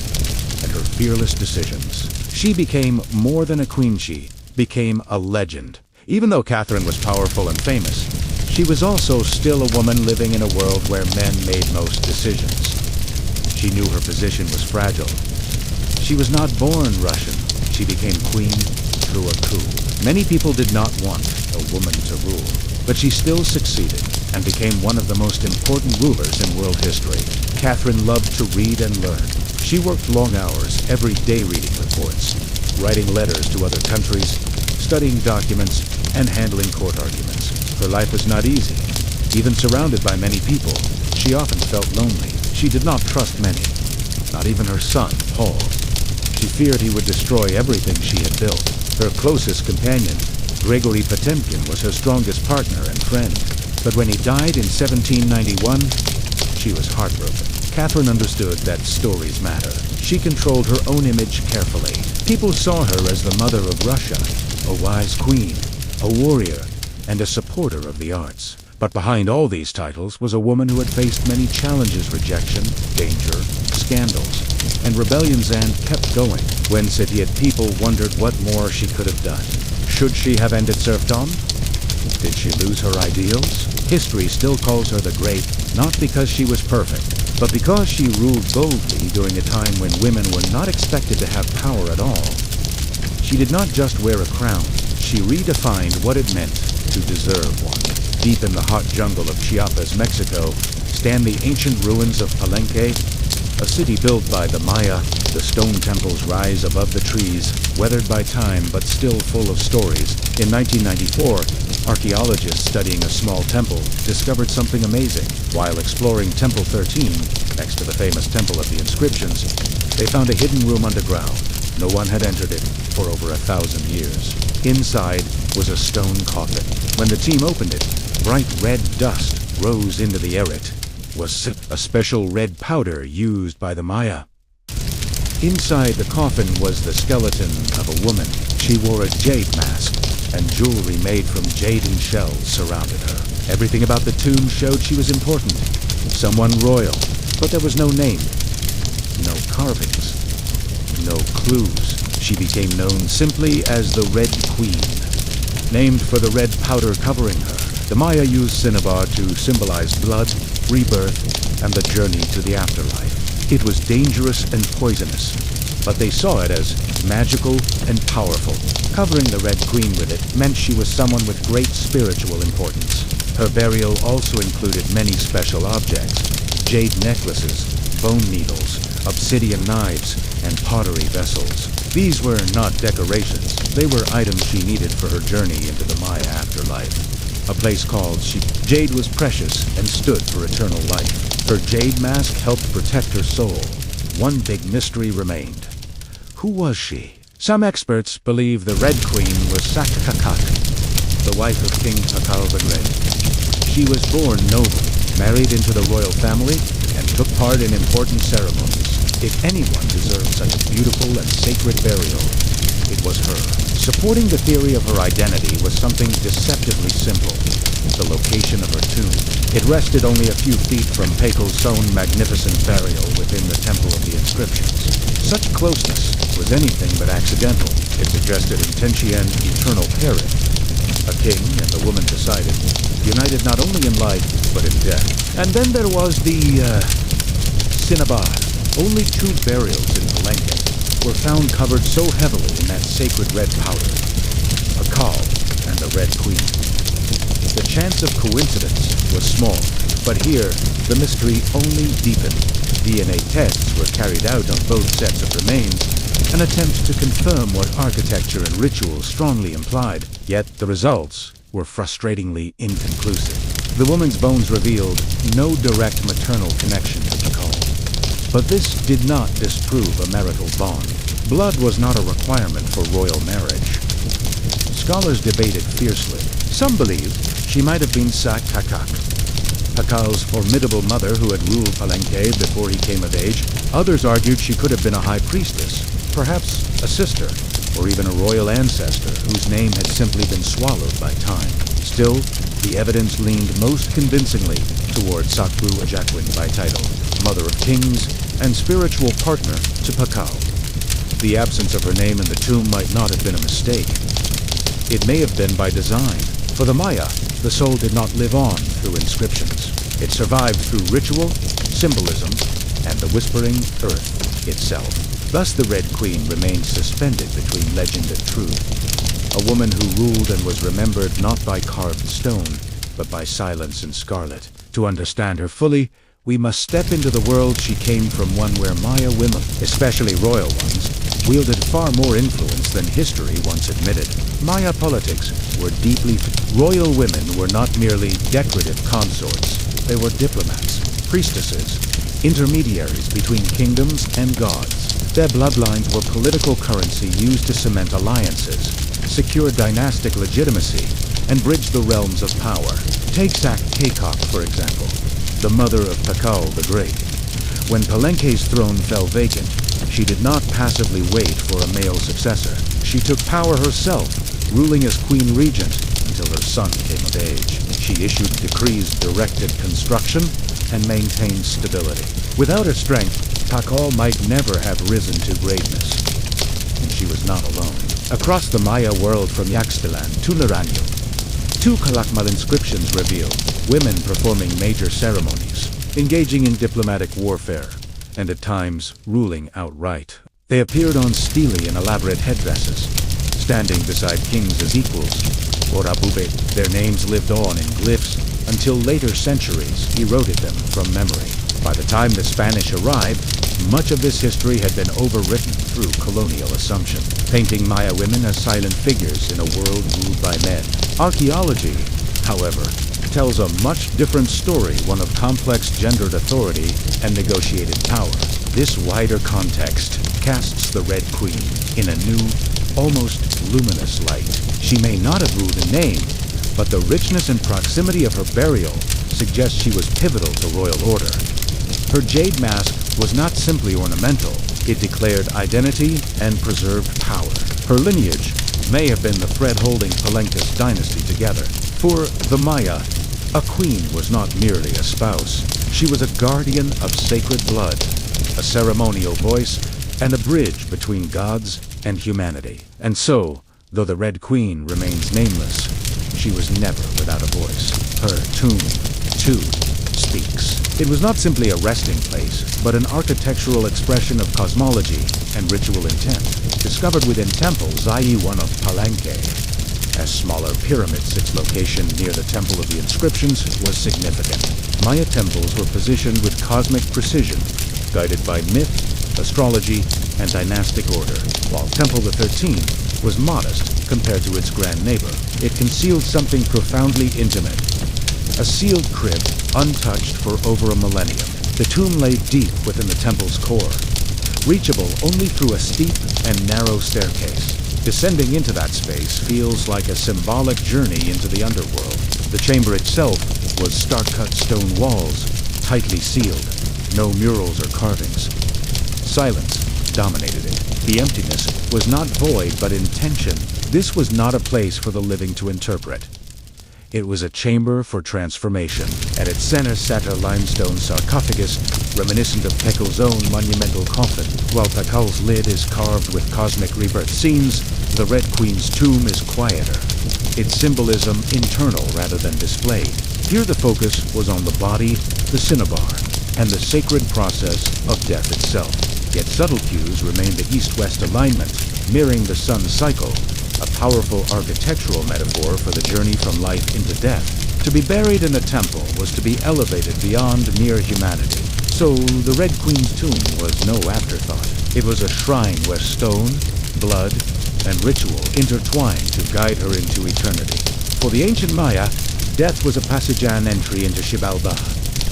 and her fearless decisions. She became more than a queen. She became a legend. Even though Catherine was powerful and famous, she was also still a woman living in a world where men made most decisions. She knew her position was fragile. She was not born Russian. She became queen through a coup. Many people did not want a woman to rule, but she still succeeded and became one of the most important rulers in world history. Catherine loved to read and learn. She worked long hours every day reading reports, writing letters to other countries, studying documents, and handling court arguments. Her life was not easy. Even surrounded by many people, she often felt lonely. She did not trust many, not even her son, Paul. She feared he would destroy everything she had built. Her closest companion, Gregory Potemkin, was her strongest partner and friend. But when he died in 1791, she was heartbroken. Catherine understood that stories matter. She controlled her own image carefully. People saw her as the mother of Russia, a wise queen, a warrior, and a supporter of the arts. But behind all these titles was a woman who had faced many challenges: rejection, danger, scandals, and rebellions, and kept going. When Sitiate people wondered what more she could have done. Should she have ended serfdom? Did she lose her ideals? History still calls her the Great, not because she was perfect, but because she ruled boldly during a time when women were not expected to have power at all. She did not just wear a crown, she redefined what it meant to deserve one. Deep in the hot jungle of Chiapas, Mexico, stand the ancient ruins of Palenque, a city built by the Maya. The stone temples rise above the trees, weathered by time but still full of stories. In 1994, archaeologists studying a small temple discovered something amazing. While exploring Temple 13, next to the famous Temple of the Inscriptions, they found a hidden room underground. No one had entered it for over 1,000 years. Inside was a stone coffin. When the team opened it, bright red dust rose into the air. It was a special red powder used by the Maya. Inside the coffin was the skeleton of a woman. She wore a jade mask, and jewelry made from jade and shells surrounded her. Everything about the tomb showed she was important, someone royal, but there was no name, no carvings, no clues. She became known simply as the Red Queen, named for the red powder covering her. The Maya used cinnabar to symbolize blood, rebirth, and the journey to the afterlife. It was dangerous and poisonous, but they saw it as magical and powerful. Covering the Red Queen with it meant she was someone with great spiritual importance. Her burial also included many special objects: jade necklaces, bone needles, obsidian knives, and pottery vessels. These were not decorations. They were items she needed for her journey into the Maya afterlife. A place called Jade was precious and stood for eternal life. Her jade mask helped protect her soul. One big mystery remained. Who was she? Some experts believe the Red Queen was Sakkakak, the wife of King Pakal the Great. She was born noble, married into the royal family, and took part in important ceremonies. If anyone deserved such a beautiful and sacred burial, it was her. Supporting the theory of her identity was something deceptively simple: the location of her tomb. It rested only a few feet from Pakal's own magnificent burial within the Temple of the Inscriptions. Such closeness was anything but accidental. It suggested intention, eternal pairing. A king and the woman decided, united not only in life, but in death. And then there was the, cinnabar. Only 2 burials in Palenque were found covered so heavily in that sacred red powder: Pakal and the Red Queen. The chance of coincidence was small, but here the mystery only deepened. DNA tests were carried out on both sets of remains, an attempt to confirm what architecture and ritual strongly implied, yet the results were frustratingly inconclusive. The woman's bones revealed no direct maternal connection to Pakal. But this did not disprove a marital bond. Blood was not a requirement for royal marriage. Scholars debated fiercely. Some believed she might have been Sakkakak, Pakal's formidable mother who had ruled Palenque before he came of age. Others argued she could have been a high priestess, perhaps a sister, or even a royal ancestor whose name had simply been swallowed by time. Still, the evidence leaned most convincingly toward Sakbu Ajaquin by title, mother of kings and spiritual partner to Pakal. The absence of her name in the tomb might not have been a mistake. It may have been by design. For the Maya, the soul did not live on through inscriptions. It survived through ritual, symbolism, and the whispering earth itself. Thus the Red Queen remained suspended between legend and truth. A woman who ruled and was remembered not by carved stone, but by silence and scarlet. To understand her fully, we must step into the world she came from, one where Maya women, especially royal ones, wielded far more influence than history once admitted. Maya politics were deeply... Royal women were not merely decorative consorts. They were diplomats, priestesses, intermediaries between kingdoms and gods. Their bloodlines were political currency used to cement alliances, secure dynastic legitimacy, and bridge the realms of power. Take Kekok, for example, the mother of Pakal the Great. When Palenque's throne fell vacant, she did not passively wait for a male successor. She took power herself, ruling as queen regent until her son came of age. She issued decrees directed construction and maintained stability. Without her strength, Pakal might never have risen to greatness. And she was not alone. Across the Maya world from Yaxtlan to Naranjo, 2 Calakmal inscriptions reveal women performing major ceremonies, engaging in diplomatic warfare, and at times ruling outright. They appeared on stelae and elaborate headdresses, standing beside kings as equals. Or Abube, their names lived on in glyphs until later centuries eroded them from memory. By the time the Spanish arrived, much of this history had been overwritten through colonial assumption, painting Maya women as silent figures in a world ruled by men. Archaeology, however, tells a much different story, one of complex gendered authority and negotiated power. This wider context casts the Red Queen in a new, almost luminous light. She may not have ruled in name, but the richness and proximity of her burial suggests she was pivotal to royal order. Her jade mask was not simply ornamental, it declared identity and preserved power. Her lineage may have been the thread holding Palenque's dynasty together. For the Maya, a queen was not merely a spouse. She was a guardian of sacred blood, a ceremonial voice, and a bridge between gods and humanity. And so, though the Red Queen remains nameless, she was never without a voice. Her tomb, too, speaks. It was not simply a resting place, but an architectural expression of cosmology and ritual intent, discovered within temples, i.e. one of Palenque. As smaller pyramids, its location near the Temple of the Inscriptions was significant. Maya temples were positioned with cosmic precision, guided by myth, astrology, and dynastic order, while Temple the 13th was modest compared to its grand neighbor. It concealed something profoundly intimate, a sealed crypt untouched for over a millennium. The tomb lay deep within the temple's core, reachable only through a steep and narrow staircase. Descending into that space feels like a symbolic journey into the underworld. The chamber itself was stark-cut stone walls, tightly sealed, no murals or carvings. Silence dominated it. The emptiness was not void but intention. This was not a place for the living to interpret. It was a chamber for transformation. At its center sat a limestone sarcophagus, reminiscent of Peko's own monumental coffin. While Pakal's lid is carved with cosmic rebirth scenes, the Red Queen's tomb is quieter, its symbolism internal rather than displayed. Here the focus was on the body, the cinnabar, and the sacred process of death itself. Yet subtle cues remain the east-west alignment, mirroring the sun's cycle, a powerful architectural metaphor for the journey from life into death. To be buried in a temple was to be elevated beyond mere humanity. So the Red Queen's tomb was no afterthought. It was a shrine where stone, blood, and ritual intertwined to guide her into eternity. For the ancient Maya, death was a passagean entry into Xibalba,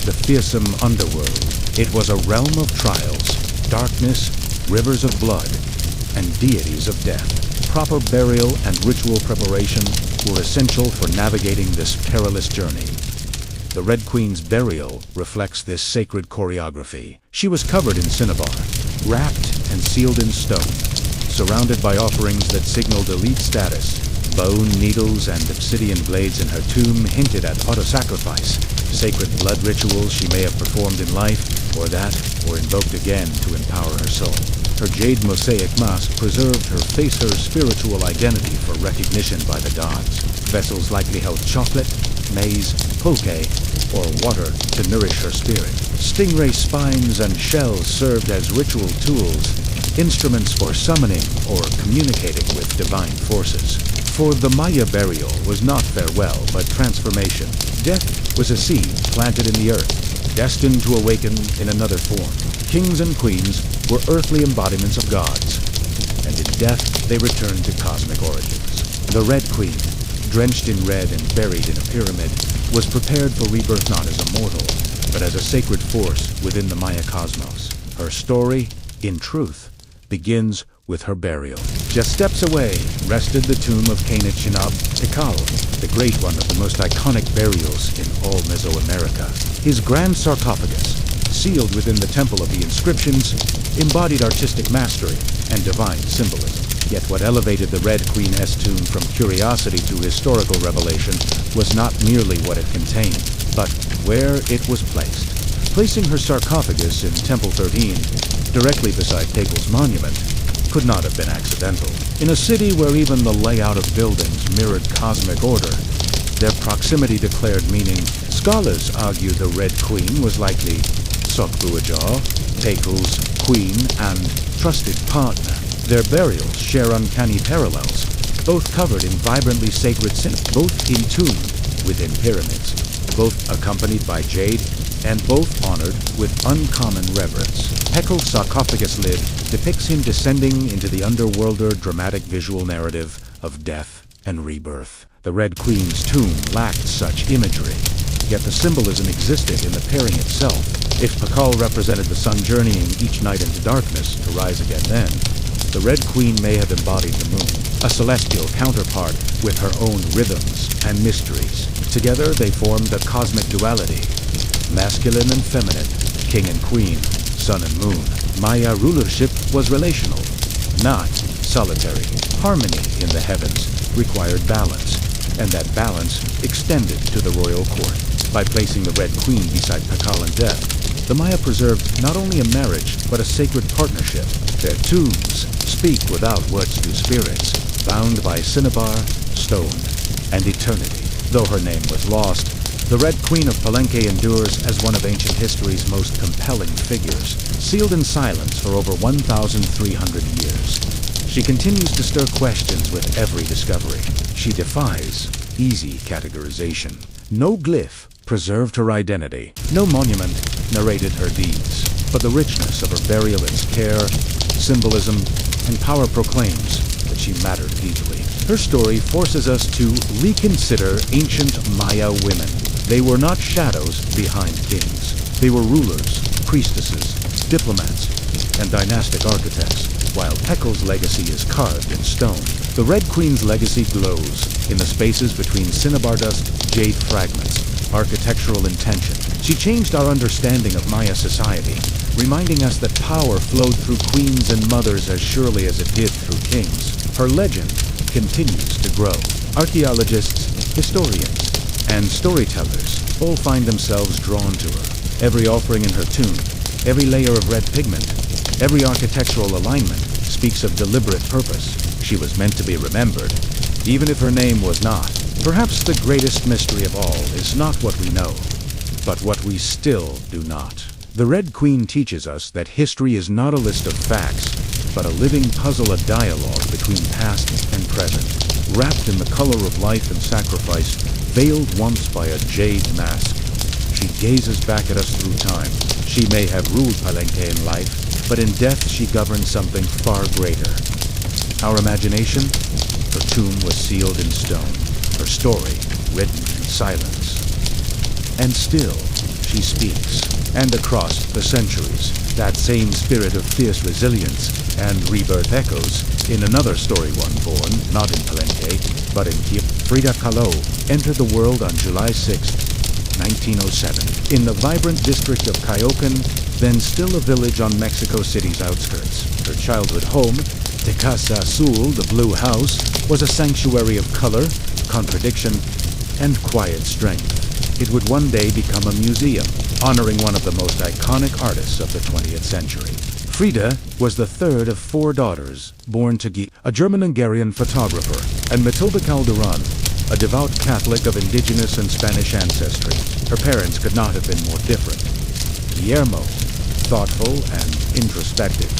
the fearsome underworld. It was a realm of trials, darkness, rivers of blood, and deities of death. Proper burial and ritual preparation were essential for navigating this perilous journey. The Red Queen's burial reflects this sacred choreography. She was covered in cinnabar, wrapped and sealed in stone, surrounded by offerings that signaled elite status. Bone, needles, and obsidian blades in her tomb hinted at auto-sacrifice, sacred blood rituals she may have performed in life, or invoked again to empower her soul. Her jade mosaic mask preserved her spiritual identity for recognition by the gods. Vessels likely held chocolate, maize, poke, or water to nourish her spirit. Stingray spines and shells served as ritual tools, instruments for summoning or communicating with divine forces. For the Maya burial was not farewell, but transformation. Death was a seed planted in the earth, destined to awaken in another form. Kings and queens were earthly embodiments of gods, and in death they return to cosmic origins. The Red Queen, drenched in red and buried in a pyramid, was prepared for rebirth not as a mortal, but as a sacred force within the Maya cosmos. Her story, in truth, begins with her burial. Just steps away rested the tomb of Kenechinab Tikal, the great one of the most iconic burials in all Mesoamerica. His grand sarcophagus, sealed within the Temple of the Inscriptions, embodied artistic mastery and divine symbolism. Yet what elevated the Red Queen's tomb from curiosity to historical revelation was not merely what it contained, but where it was placed. Placing her sarcophagus in Temple 13, directly beside Tekel's monument, could not have been accidental. In a city where even the layout of buildings mirrored cosmic order, their proximity declared meaning. Scholars argue the Red Queen was likely Sokbuajaw, Tekel's queen and trusted partner. Their burials share uncanny parallels, both covered in vibrantly sacred symbols, both entombed within pyramids, both accompanied by jade, and both honored with uncommon reverence. Tekel's sarcophagus lid depicts him descending into the underworlder dramatic visual narrative of death and rebirth. The Red Queen's tomb lacked such imagery, yet the symbolism existed in the pairing itself. If Pakal represented the sun journeying each night into darkness to rise again then, the Red Queen may have embodied the moon, a celestial counterpart with her own rhythms and mysteries. Together they formed a cosmic duality, masculine and feminine, king and queen, sun and moon. Maya rulership was relational, not solitary. Harmony in the heavens required balance, and that balance extended to the royal court. By placing the Red Queen beside Pakal in death, the Maya preserved not only a marriage, but a sacred partnership. Their tombs speak without words to spirits, bound by cinnabar, stone, and eternity. Though her name was lost, the Red Queen of Palenque endures as one of ancient history's most compelling figures, sealed in silence for over 1,300 years. She continues to stir questions with every discovery. She defies easy categorization. No glyph preserved her identity. No monument narrated her deeds. But the richness of her burial, its care, symbolism, and power proclaims that she mattered deeply. Her story forces us to reconsider ancient Maya women. They were not shadows behind kings. They were rulers, priestesses, diplomats, and dynastic architects. While Tekel's legacy is carved in stone, the Red Queen's legacy glows in the spaces between cinnabar dust, jade fragments, architectural intention. She changed our understanding of Maya society, reminding us that power flowed through queens and mothers as surely as it did through kings. Her legend continues to grow. Archaeologists, historians, and storytellers all find themselves drawn to her. Every offering in her tomb, every layer of red pigment, every architectural alignment speaks of deliberate purpose. She was meant to be remembered, even if her name was not. Perhaps the greatest mystery of all is not what we know, but what we still do not. The Red Queen teaches us that history is not a list of facts, but a living puzzle, a dialogue between past and present, wrapped in the color of life and sacrifice, veiled once by a jade mask. She gazes back at us through time. She may have ruled Palenque in life, but in death she governed something far greater. Our imagination? Her tomb was sealed in stone, her story written in silence. And still, she speaks. And across the centuries, that same spirit of fierce resilience and rebirth echoes in another story, one born, not in Palenque, but in Kiev. Frida Kahlo entered the world on July 6, 1907, in the vibrant district of Cayocan, then still a village on Mexico City's outskirts. Her childhood home, De Casa Azul, the Blue House, was a sanctuary of color, contradiction, and quiet strength. It would one day become a museum, honoring one of the most iconic artists of the 20th century. Frida was the third of 4 daughters, born to Guy, a German-Hungarian photographer, and Matilda Calderon, a devout Catholic of indigenous and Spanish ancestry. Her parents could not have been more different. Guillermo, thoughtful and introspective.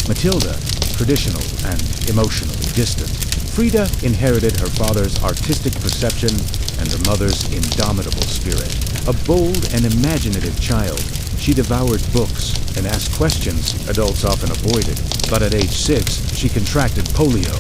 Matilda, traditional and emotionally distant. Frida inherited her father's artistic perception and her mother's indomitable spirit. A bold and imaginative child, She devoured books and asked questions adults often avoided. But at age 6, she contracted polio,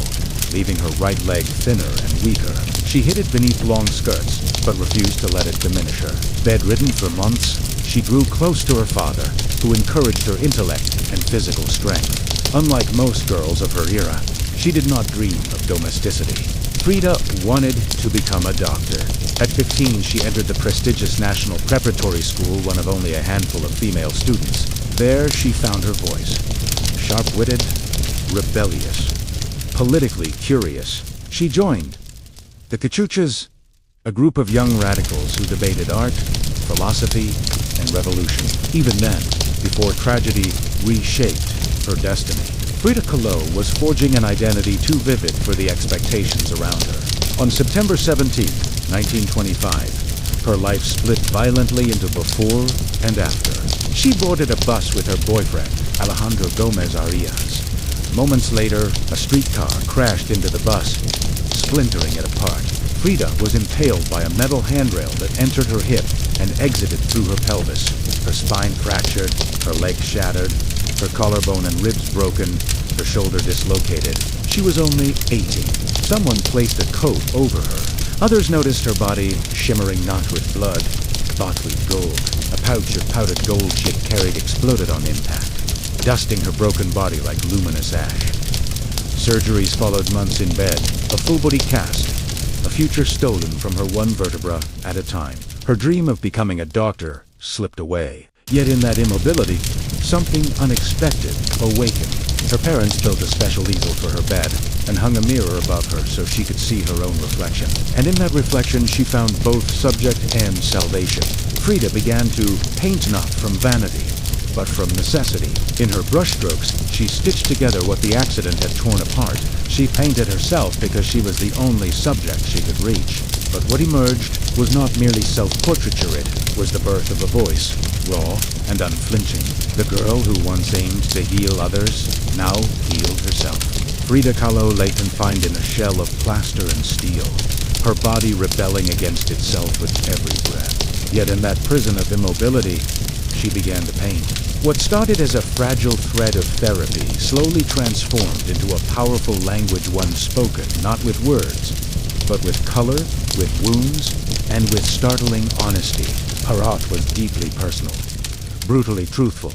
leaving her right leg thinner and weaker. She hid it beneath long skirts, but refused to let it diminish her. Bedridden for months, she grew close to her father, who encouraged her intellect and physical strength. Unlike most girls of her era, she did not dream of domesticity. Frida wanted to become a doctor. At 15, she entered the prestigious National Preparatory School, one of only a handful of female students. There, she found her voice. Sharp-witted, rebellious, politically curious. She joined the Cachuchas, a group of young radicals who debated art, philosophy, and revolution. Even then, before tragedy reshaped her destiny, Frida Kahlo was forging an identity too vivid for the expectations around her. On September 17, 1925, her life split violently into before and after. She boarded a bus with her boyfriend, Alejandro Gomez Arias. Moments later, a streetcar crashed into the bus, splintering it apart. Frida was impaled by a metal handrail that entered her hip and exited through her pelvis. Her spine fractured, her leg shattered, her collarbone and ribs broken, her shoulder dislocated. She was only 18. Someone placed a coat over her. Others noticed her body shimmering not with blood, but with gold. A pouch of powdered gold she had carried exploded on impact, dusting her broken body like luminous ash. Surgeries followed months in bed, a full-body cast, a future stolen from her one vertebra at a time. Her dream of becoming a doctor slipped away. Yet in that immobility, something unexpected awakened. Her parents built a special easel for her bed and hung a mirror above her so she could see her own reflection. And in that reflection, she found both subject and salvation. Frida began to paint not from vanity, but from necessity. In her brushstrokes, she stitched together what the accident had torn apart. She painted herself because she was the only subject she could reach. But what emerged was not merely self-portraiture, it was the birth of a voice, raw and unflinching. The girl who once aimed to heal others now healed herself. Frida Kahlo lay confined in a shell of plaster and steel, her body rebelling against itself with every breath. Yet in that prison of immobility, she began to paint. What started as a fragile thread of therapy slowly transformed into a powerful language once spoken, not with words, but with color, with wounds, and with startling honesty. Her art was deeply personal, brutally truthful,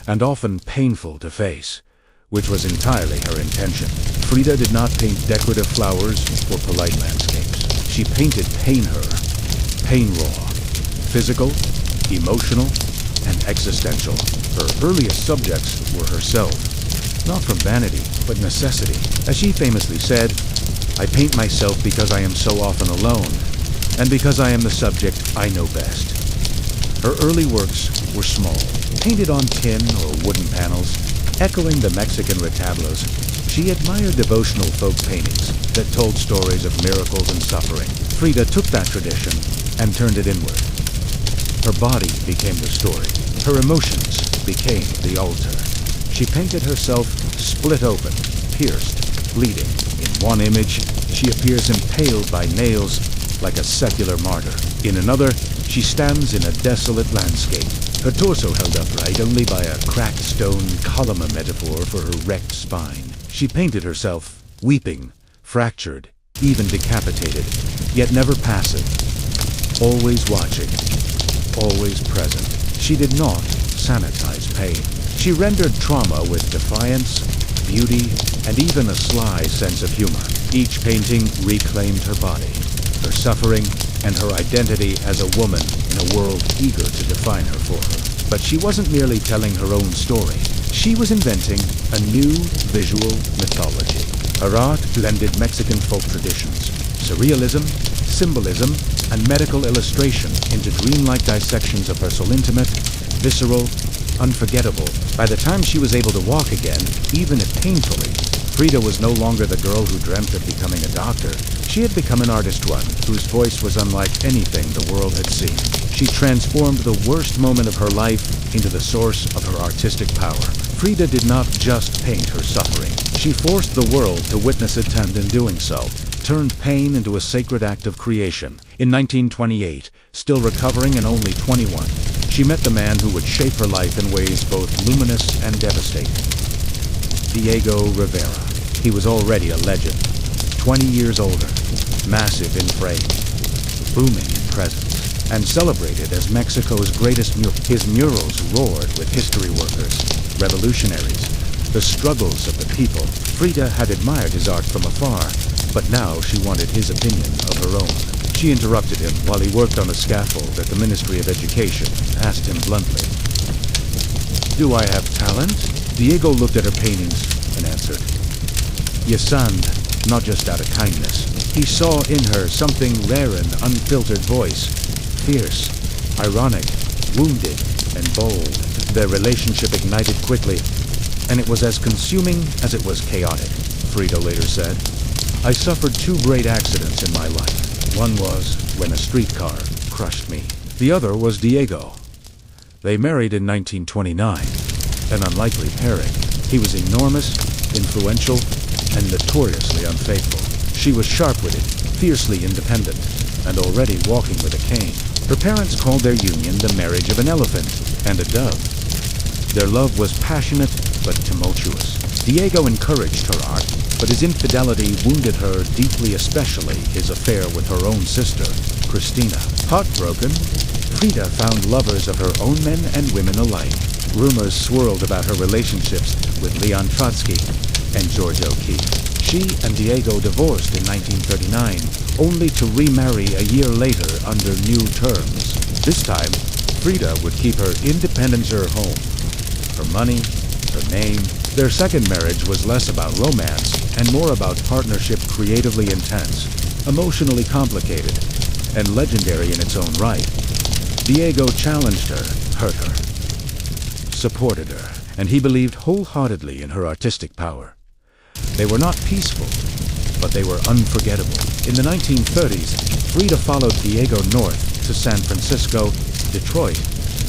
and often painful to face, which was entirely her intention. Frida did not paint decorative flowers or polite landscapes. She painted pain raw, physical, emotional, and existential. Her earliest subjects were herself, not from vanity, but necessity. As she famously said, "I paint myself because I am so often alone, and because I am the subject I know best." Her early works were small, painted on tin or wooden panels, echoing the Mexican retablos. She admired devotional folk paintings that told stories of miracles and suffering. Frida took that tradition and turned it inward. Her body became the story. Her emotions became the altar. She painted herself split open, pierced, bleeding. In one image, she appears impaled by nails like a secular martyr. In another, she stands in a desolate landscape, her torso held upright only by a cracked stone column, a metaphor for her wrecked spine. She painted herself weeping, fractured, even decapitated, yet never passive, always watching, always present. She did not sanitize pain. She rendered trauma with defiance, beauty, and even a sly sense of humor. Each painting reclaimed her body, her suffering, and her identity as a woman in a world eager to define her for her. But she wasn't merely telling her own story. She was inventing a new visual mythology. Her art blended Mexican folk traditions, surrealism, symbolism, and medical illustration into dreamlike dissections of her soul, intimate, visceral, unforgettable. By the time she was able to walk again, even if painfully, Frida was no longer the girl who dreamt of becoming a doctor. She had become an artist, one whose voice was unlike anything the world had seen. She transformed the worst moment of her life into the source of her artistic power. Frida did not just paint her suffering. She forced the world to witness it, and in doing so, turned pain into a sacred act of creation. In 1928, still recovering and only 21, she met the man who would shape her life in ways both luminous and devastating. Diego Rivera. He was already a legend. 20 years older, massive in frame, booming in presence, and celebrated as Mexico's greatest mural. His murals roared with history workers, revolutionaries, the struggles of the people. Frida had admired his art from afar, but now she wanted his opinion of her own. She interrupted him while he worked on a scaffold at the Ministry of Education, asked him bluntly, "Do I have talent?" Diego looked at her paintings and answered, "Yes, son, not just out of kindness." He saw in her something rare and unfiltered voice, fierce, ironic, wounded, and bold. Their relationship ignited quickly, and it was as consuming as it was chaotic. Frida later said, "I suffered two great accidents in my life. One was when a streetcar crushed me. The other was Diego. They married in 1929, an unlikely pairing. He was enormous, influential, and notoriously unfaithful. She was sharp-witted, fiercely independent, and already walking with a cane. Her parents called their union the marriage of an elephant and a dove. Their love was passionate but tumultuous. Diego encouraged her art, but his infidelity wounded her deeply, especially his affair with her own sister, Cristina. Heartbroken, Frida found lovers of her own men and women alike. Rumors swirled about her relationships with Leon Trotsky and George O'Keeffe. She and Diego divorced in 1939, only to remarry a year later under new terms. This time, Frida would keep her independence, her home, her money, her name. Their second marriage was less about romance and more about partnership, creatively intense, emotionally complicated, and legendary in its own right. Diego challenged her, hurt her, supported her, and he believed wholeheartedly in her artistic power. They were not peaceful, but they were unforgettable. In the 1930s, Frida followed Diego north to San Francisco, Detroit,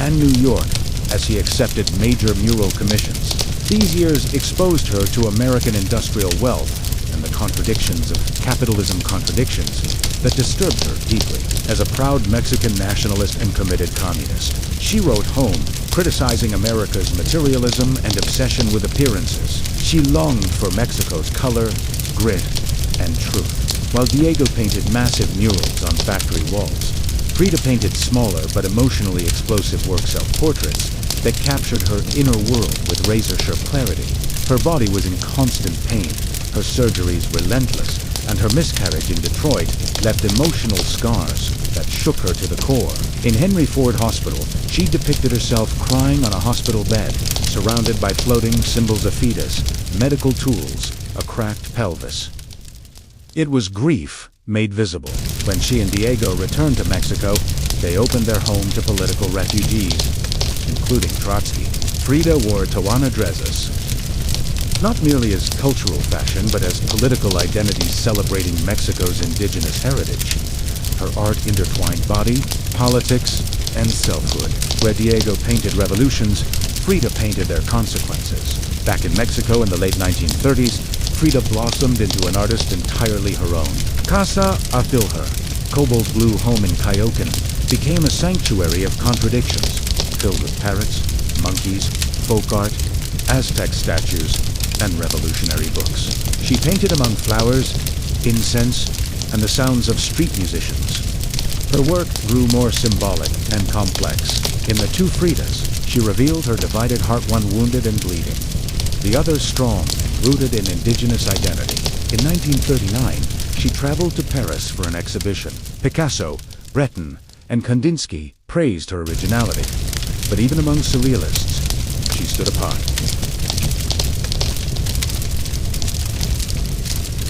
and New York as he accepted major mural commissions. These years exposed her to American industrial wealth and the contradictions of capitalism that disturbed her deeply. As a proud Mexican nationalist and committed communist, she wrote home, criticizing America's materialism and obsession with appearances. She longed for Mexico's color, grit, and truth. While Diego painted massive murals on factory walls, Frida painted smaller but emotionally explosive work self-portraits that captured her inner world with razor-sharp clarity. Her body was in constant pain, her surgeries relentless, and her miscarriage in Detroit left emotional scars that shook her to the core. In Henry Ford Hospital, she depicted herself crying on a hospital bed, surrounded by floating symbols of fetus, medical tools, a cracked pelvis. It was grief made visible. When she and Diego returned to Mexico, they opened their home to political refugees, including Trotsky. Frida wore Tijuana dresses, not merely as cultural fashion, but as political identities celebrating Mexico's indigenous heritage. Her art intertwined body, politics, and selfhood. Where Diego painted revolutions, Frida painted their consequences. Back in Mexico in the late 1930s, Frida blossomed into an artist entirely her own. Casa Azul, cobalt blue home in Cayocan, became a sanctuary of contradictions, filled with parrots, monkeys, folk art, Aztec statues, and revolutionary books. She painted among flowers, incense, and the sounds of street musicians. Her work grew more symbolic and complex. In the two Fridas, she revealed her divided heart, one wounded and bleeding, the other strong and rooted in indigenous identity. In 1939, she traveled to Paris for an exhibition. Picasso, Breton, and Kandinsky praised her originality, but even among surrealists, she stood apart.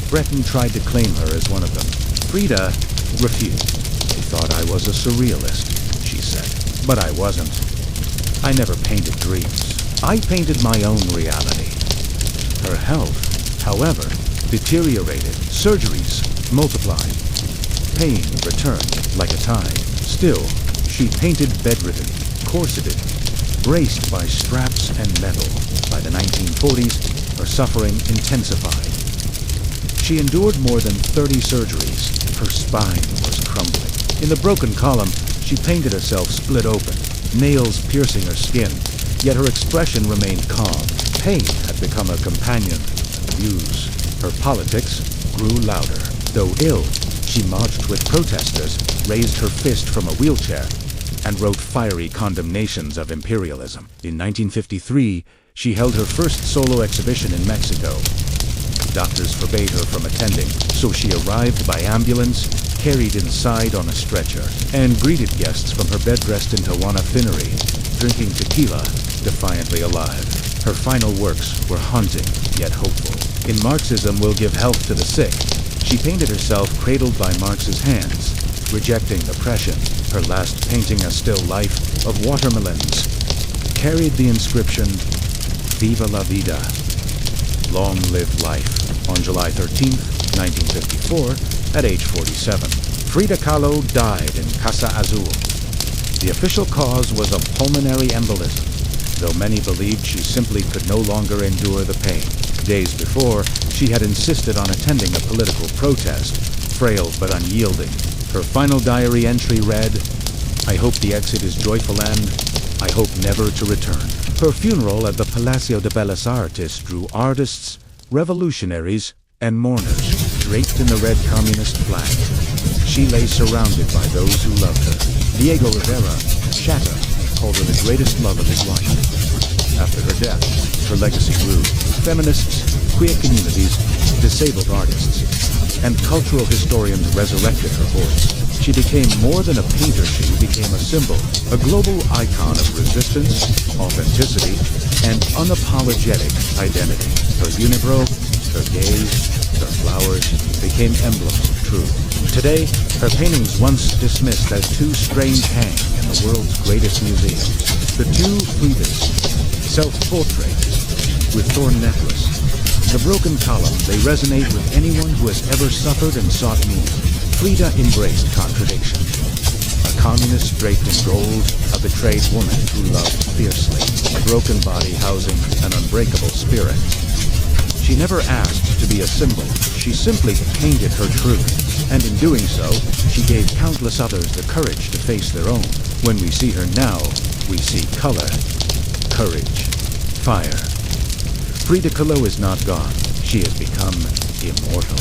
Breton tried to claim her as one of them. Frida refused. They thought I was a surrealist, she said. But I wasn't. I never painted dreams. I painted my own reality. Her health, however, deteriorated. Surgeries multiplied. Pain returned like a tide. Still, she painted bedridden, corseted, braced by straps and metal. By the 1940s, her suffering intensified. She endured more than 30 surgeries. Her spine was crumbling. In the broken column, she painted herself split open, nails piercing her skin, yet her expression remained calm. Pain had become a companion, a muse. Her politics grew louder. Though ill, she marched with protesters, raised her fist from a wheelchair, and wrote fiery condemnations of imperialism. In 1953, she held her first solo exhibition in Mexico. Doctors forbade her from attending, so she arrived by ambulance, carried inside on a stretcher, and greeted guests from her bed rest in Tijuana Finery, drinking tequila, defiantly alive. Her final works were haunting, yet hopeful. In Marxism Will Give Health to the Sick, she painted herself cradled by Marx's hands, rejecting oppression. Her last painting, a still life of watermelons, carried the inscription, Viva la vida, long live life, on July 13, 1954, at age 47. Frida Kahlo died in Casa Azul. The official cause was a pulmonary embolism, though many believed she simply could no longer endure the pain. Days before, she had insisted on attending a political protest, frail but unyielding. Her final diary entry read, "I hope the exit is joyful and I hope never to return." Her funeral at the Palacio de Bellas Artes drew artists, revolutionaries, and mourners, draped in the red communist flag. She lay surrounded by those who loved her. Diego Rivera, Shatta, called her the greatest love of his life. After her death, her legacy grew. Feminists, queer communities, disabled artists, and cultural historians resurrected her voice. She became more than a painter, she became a symbol, a global icon of resistance, authenticity, and unapologetic identity. Her unibrow, her gaze, her flowers became emblems of truth. Today, her paintings, once dismissed as too strange, hang in the world's greatest museums. The two Fridas, self-portrait with thorn necklace, the broken column, they resonate with anyone who has ever suffered and sought meaning. Frida embraced contradiction. A communist draped in gold, a betrayed woman who loved fiercely, a broken body housing an unbreakable spirit. She never asked to be a symbol. She simply painted her truth, and in doing so, she gave countless others the courage to face their own. When we see her now, we see color, courage, fire. Frida Kahlo is not gone. She has become immortal.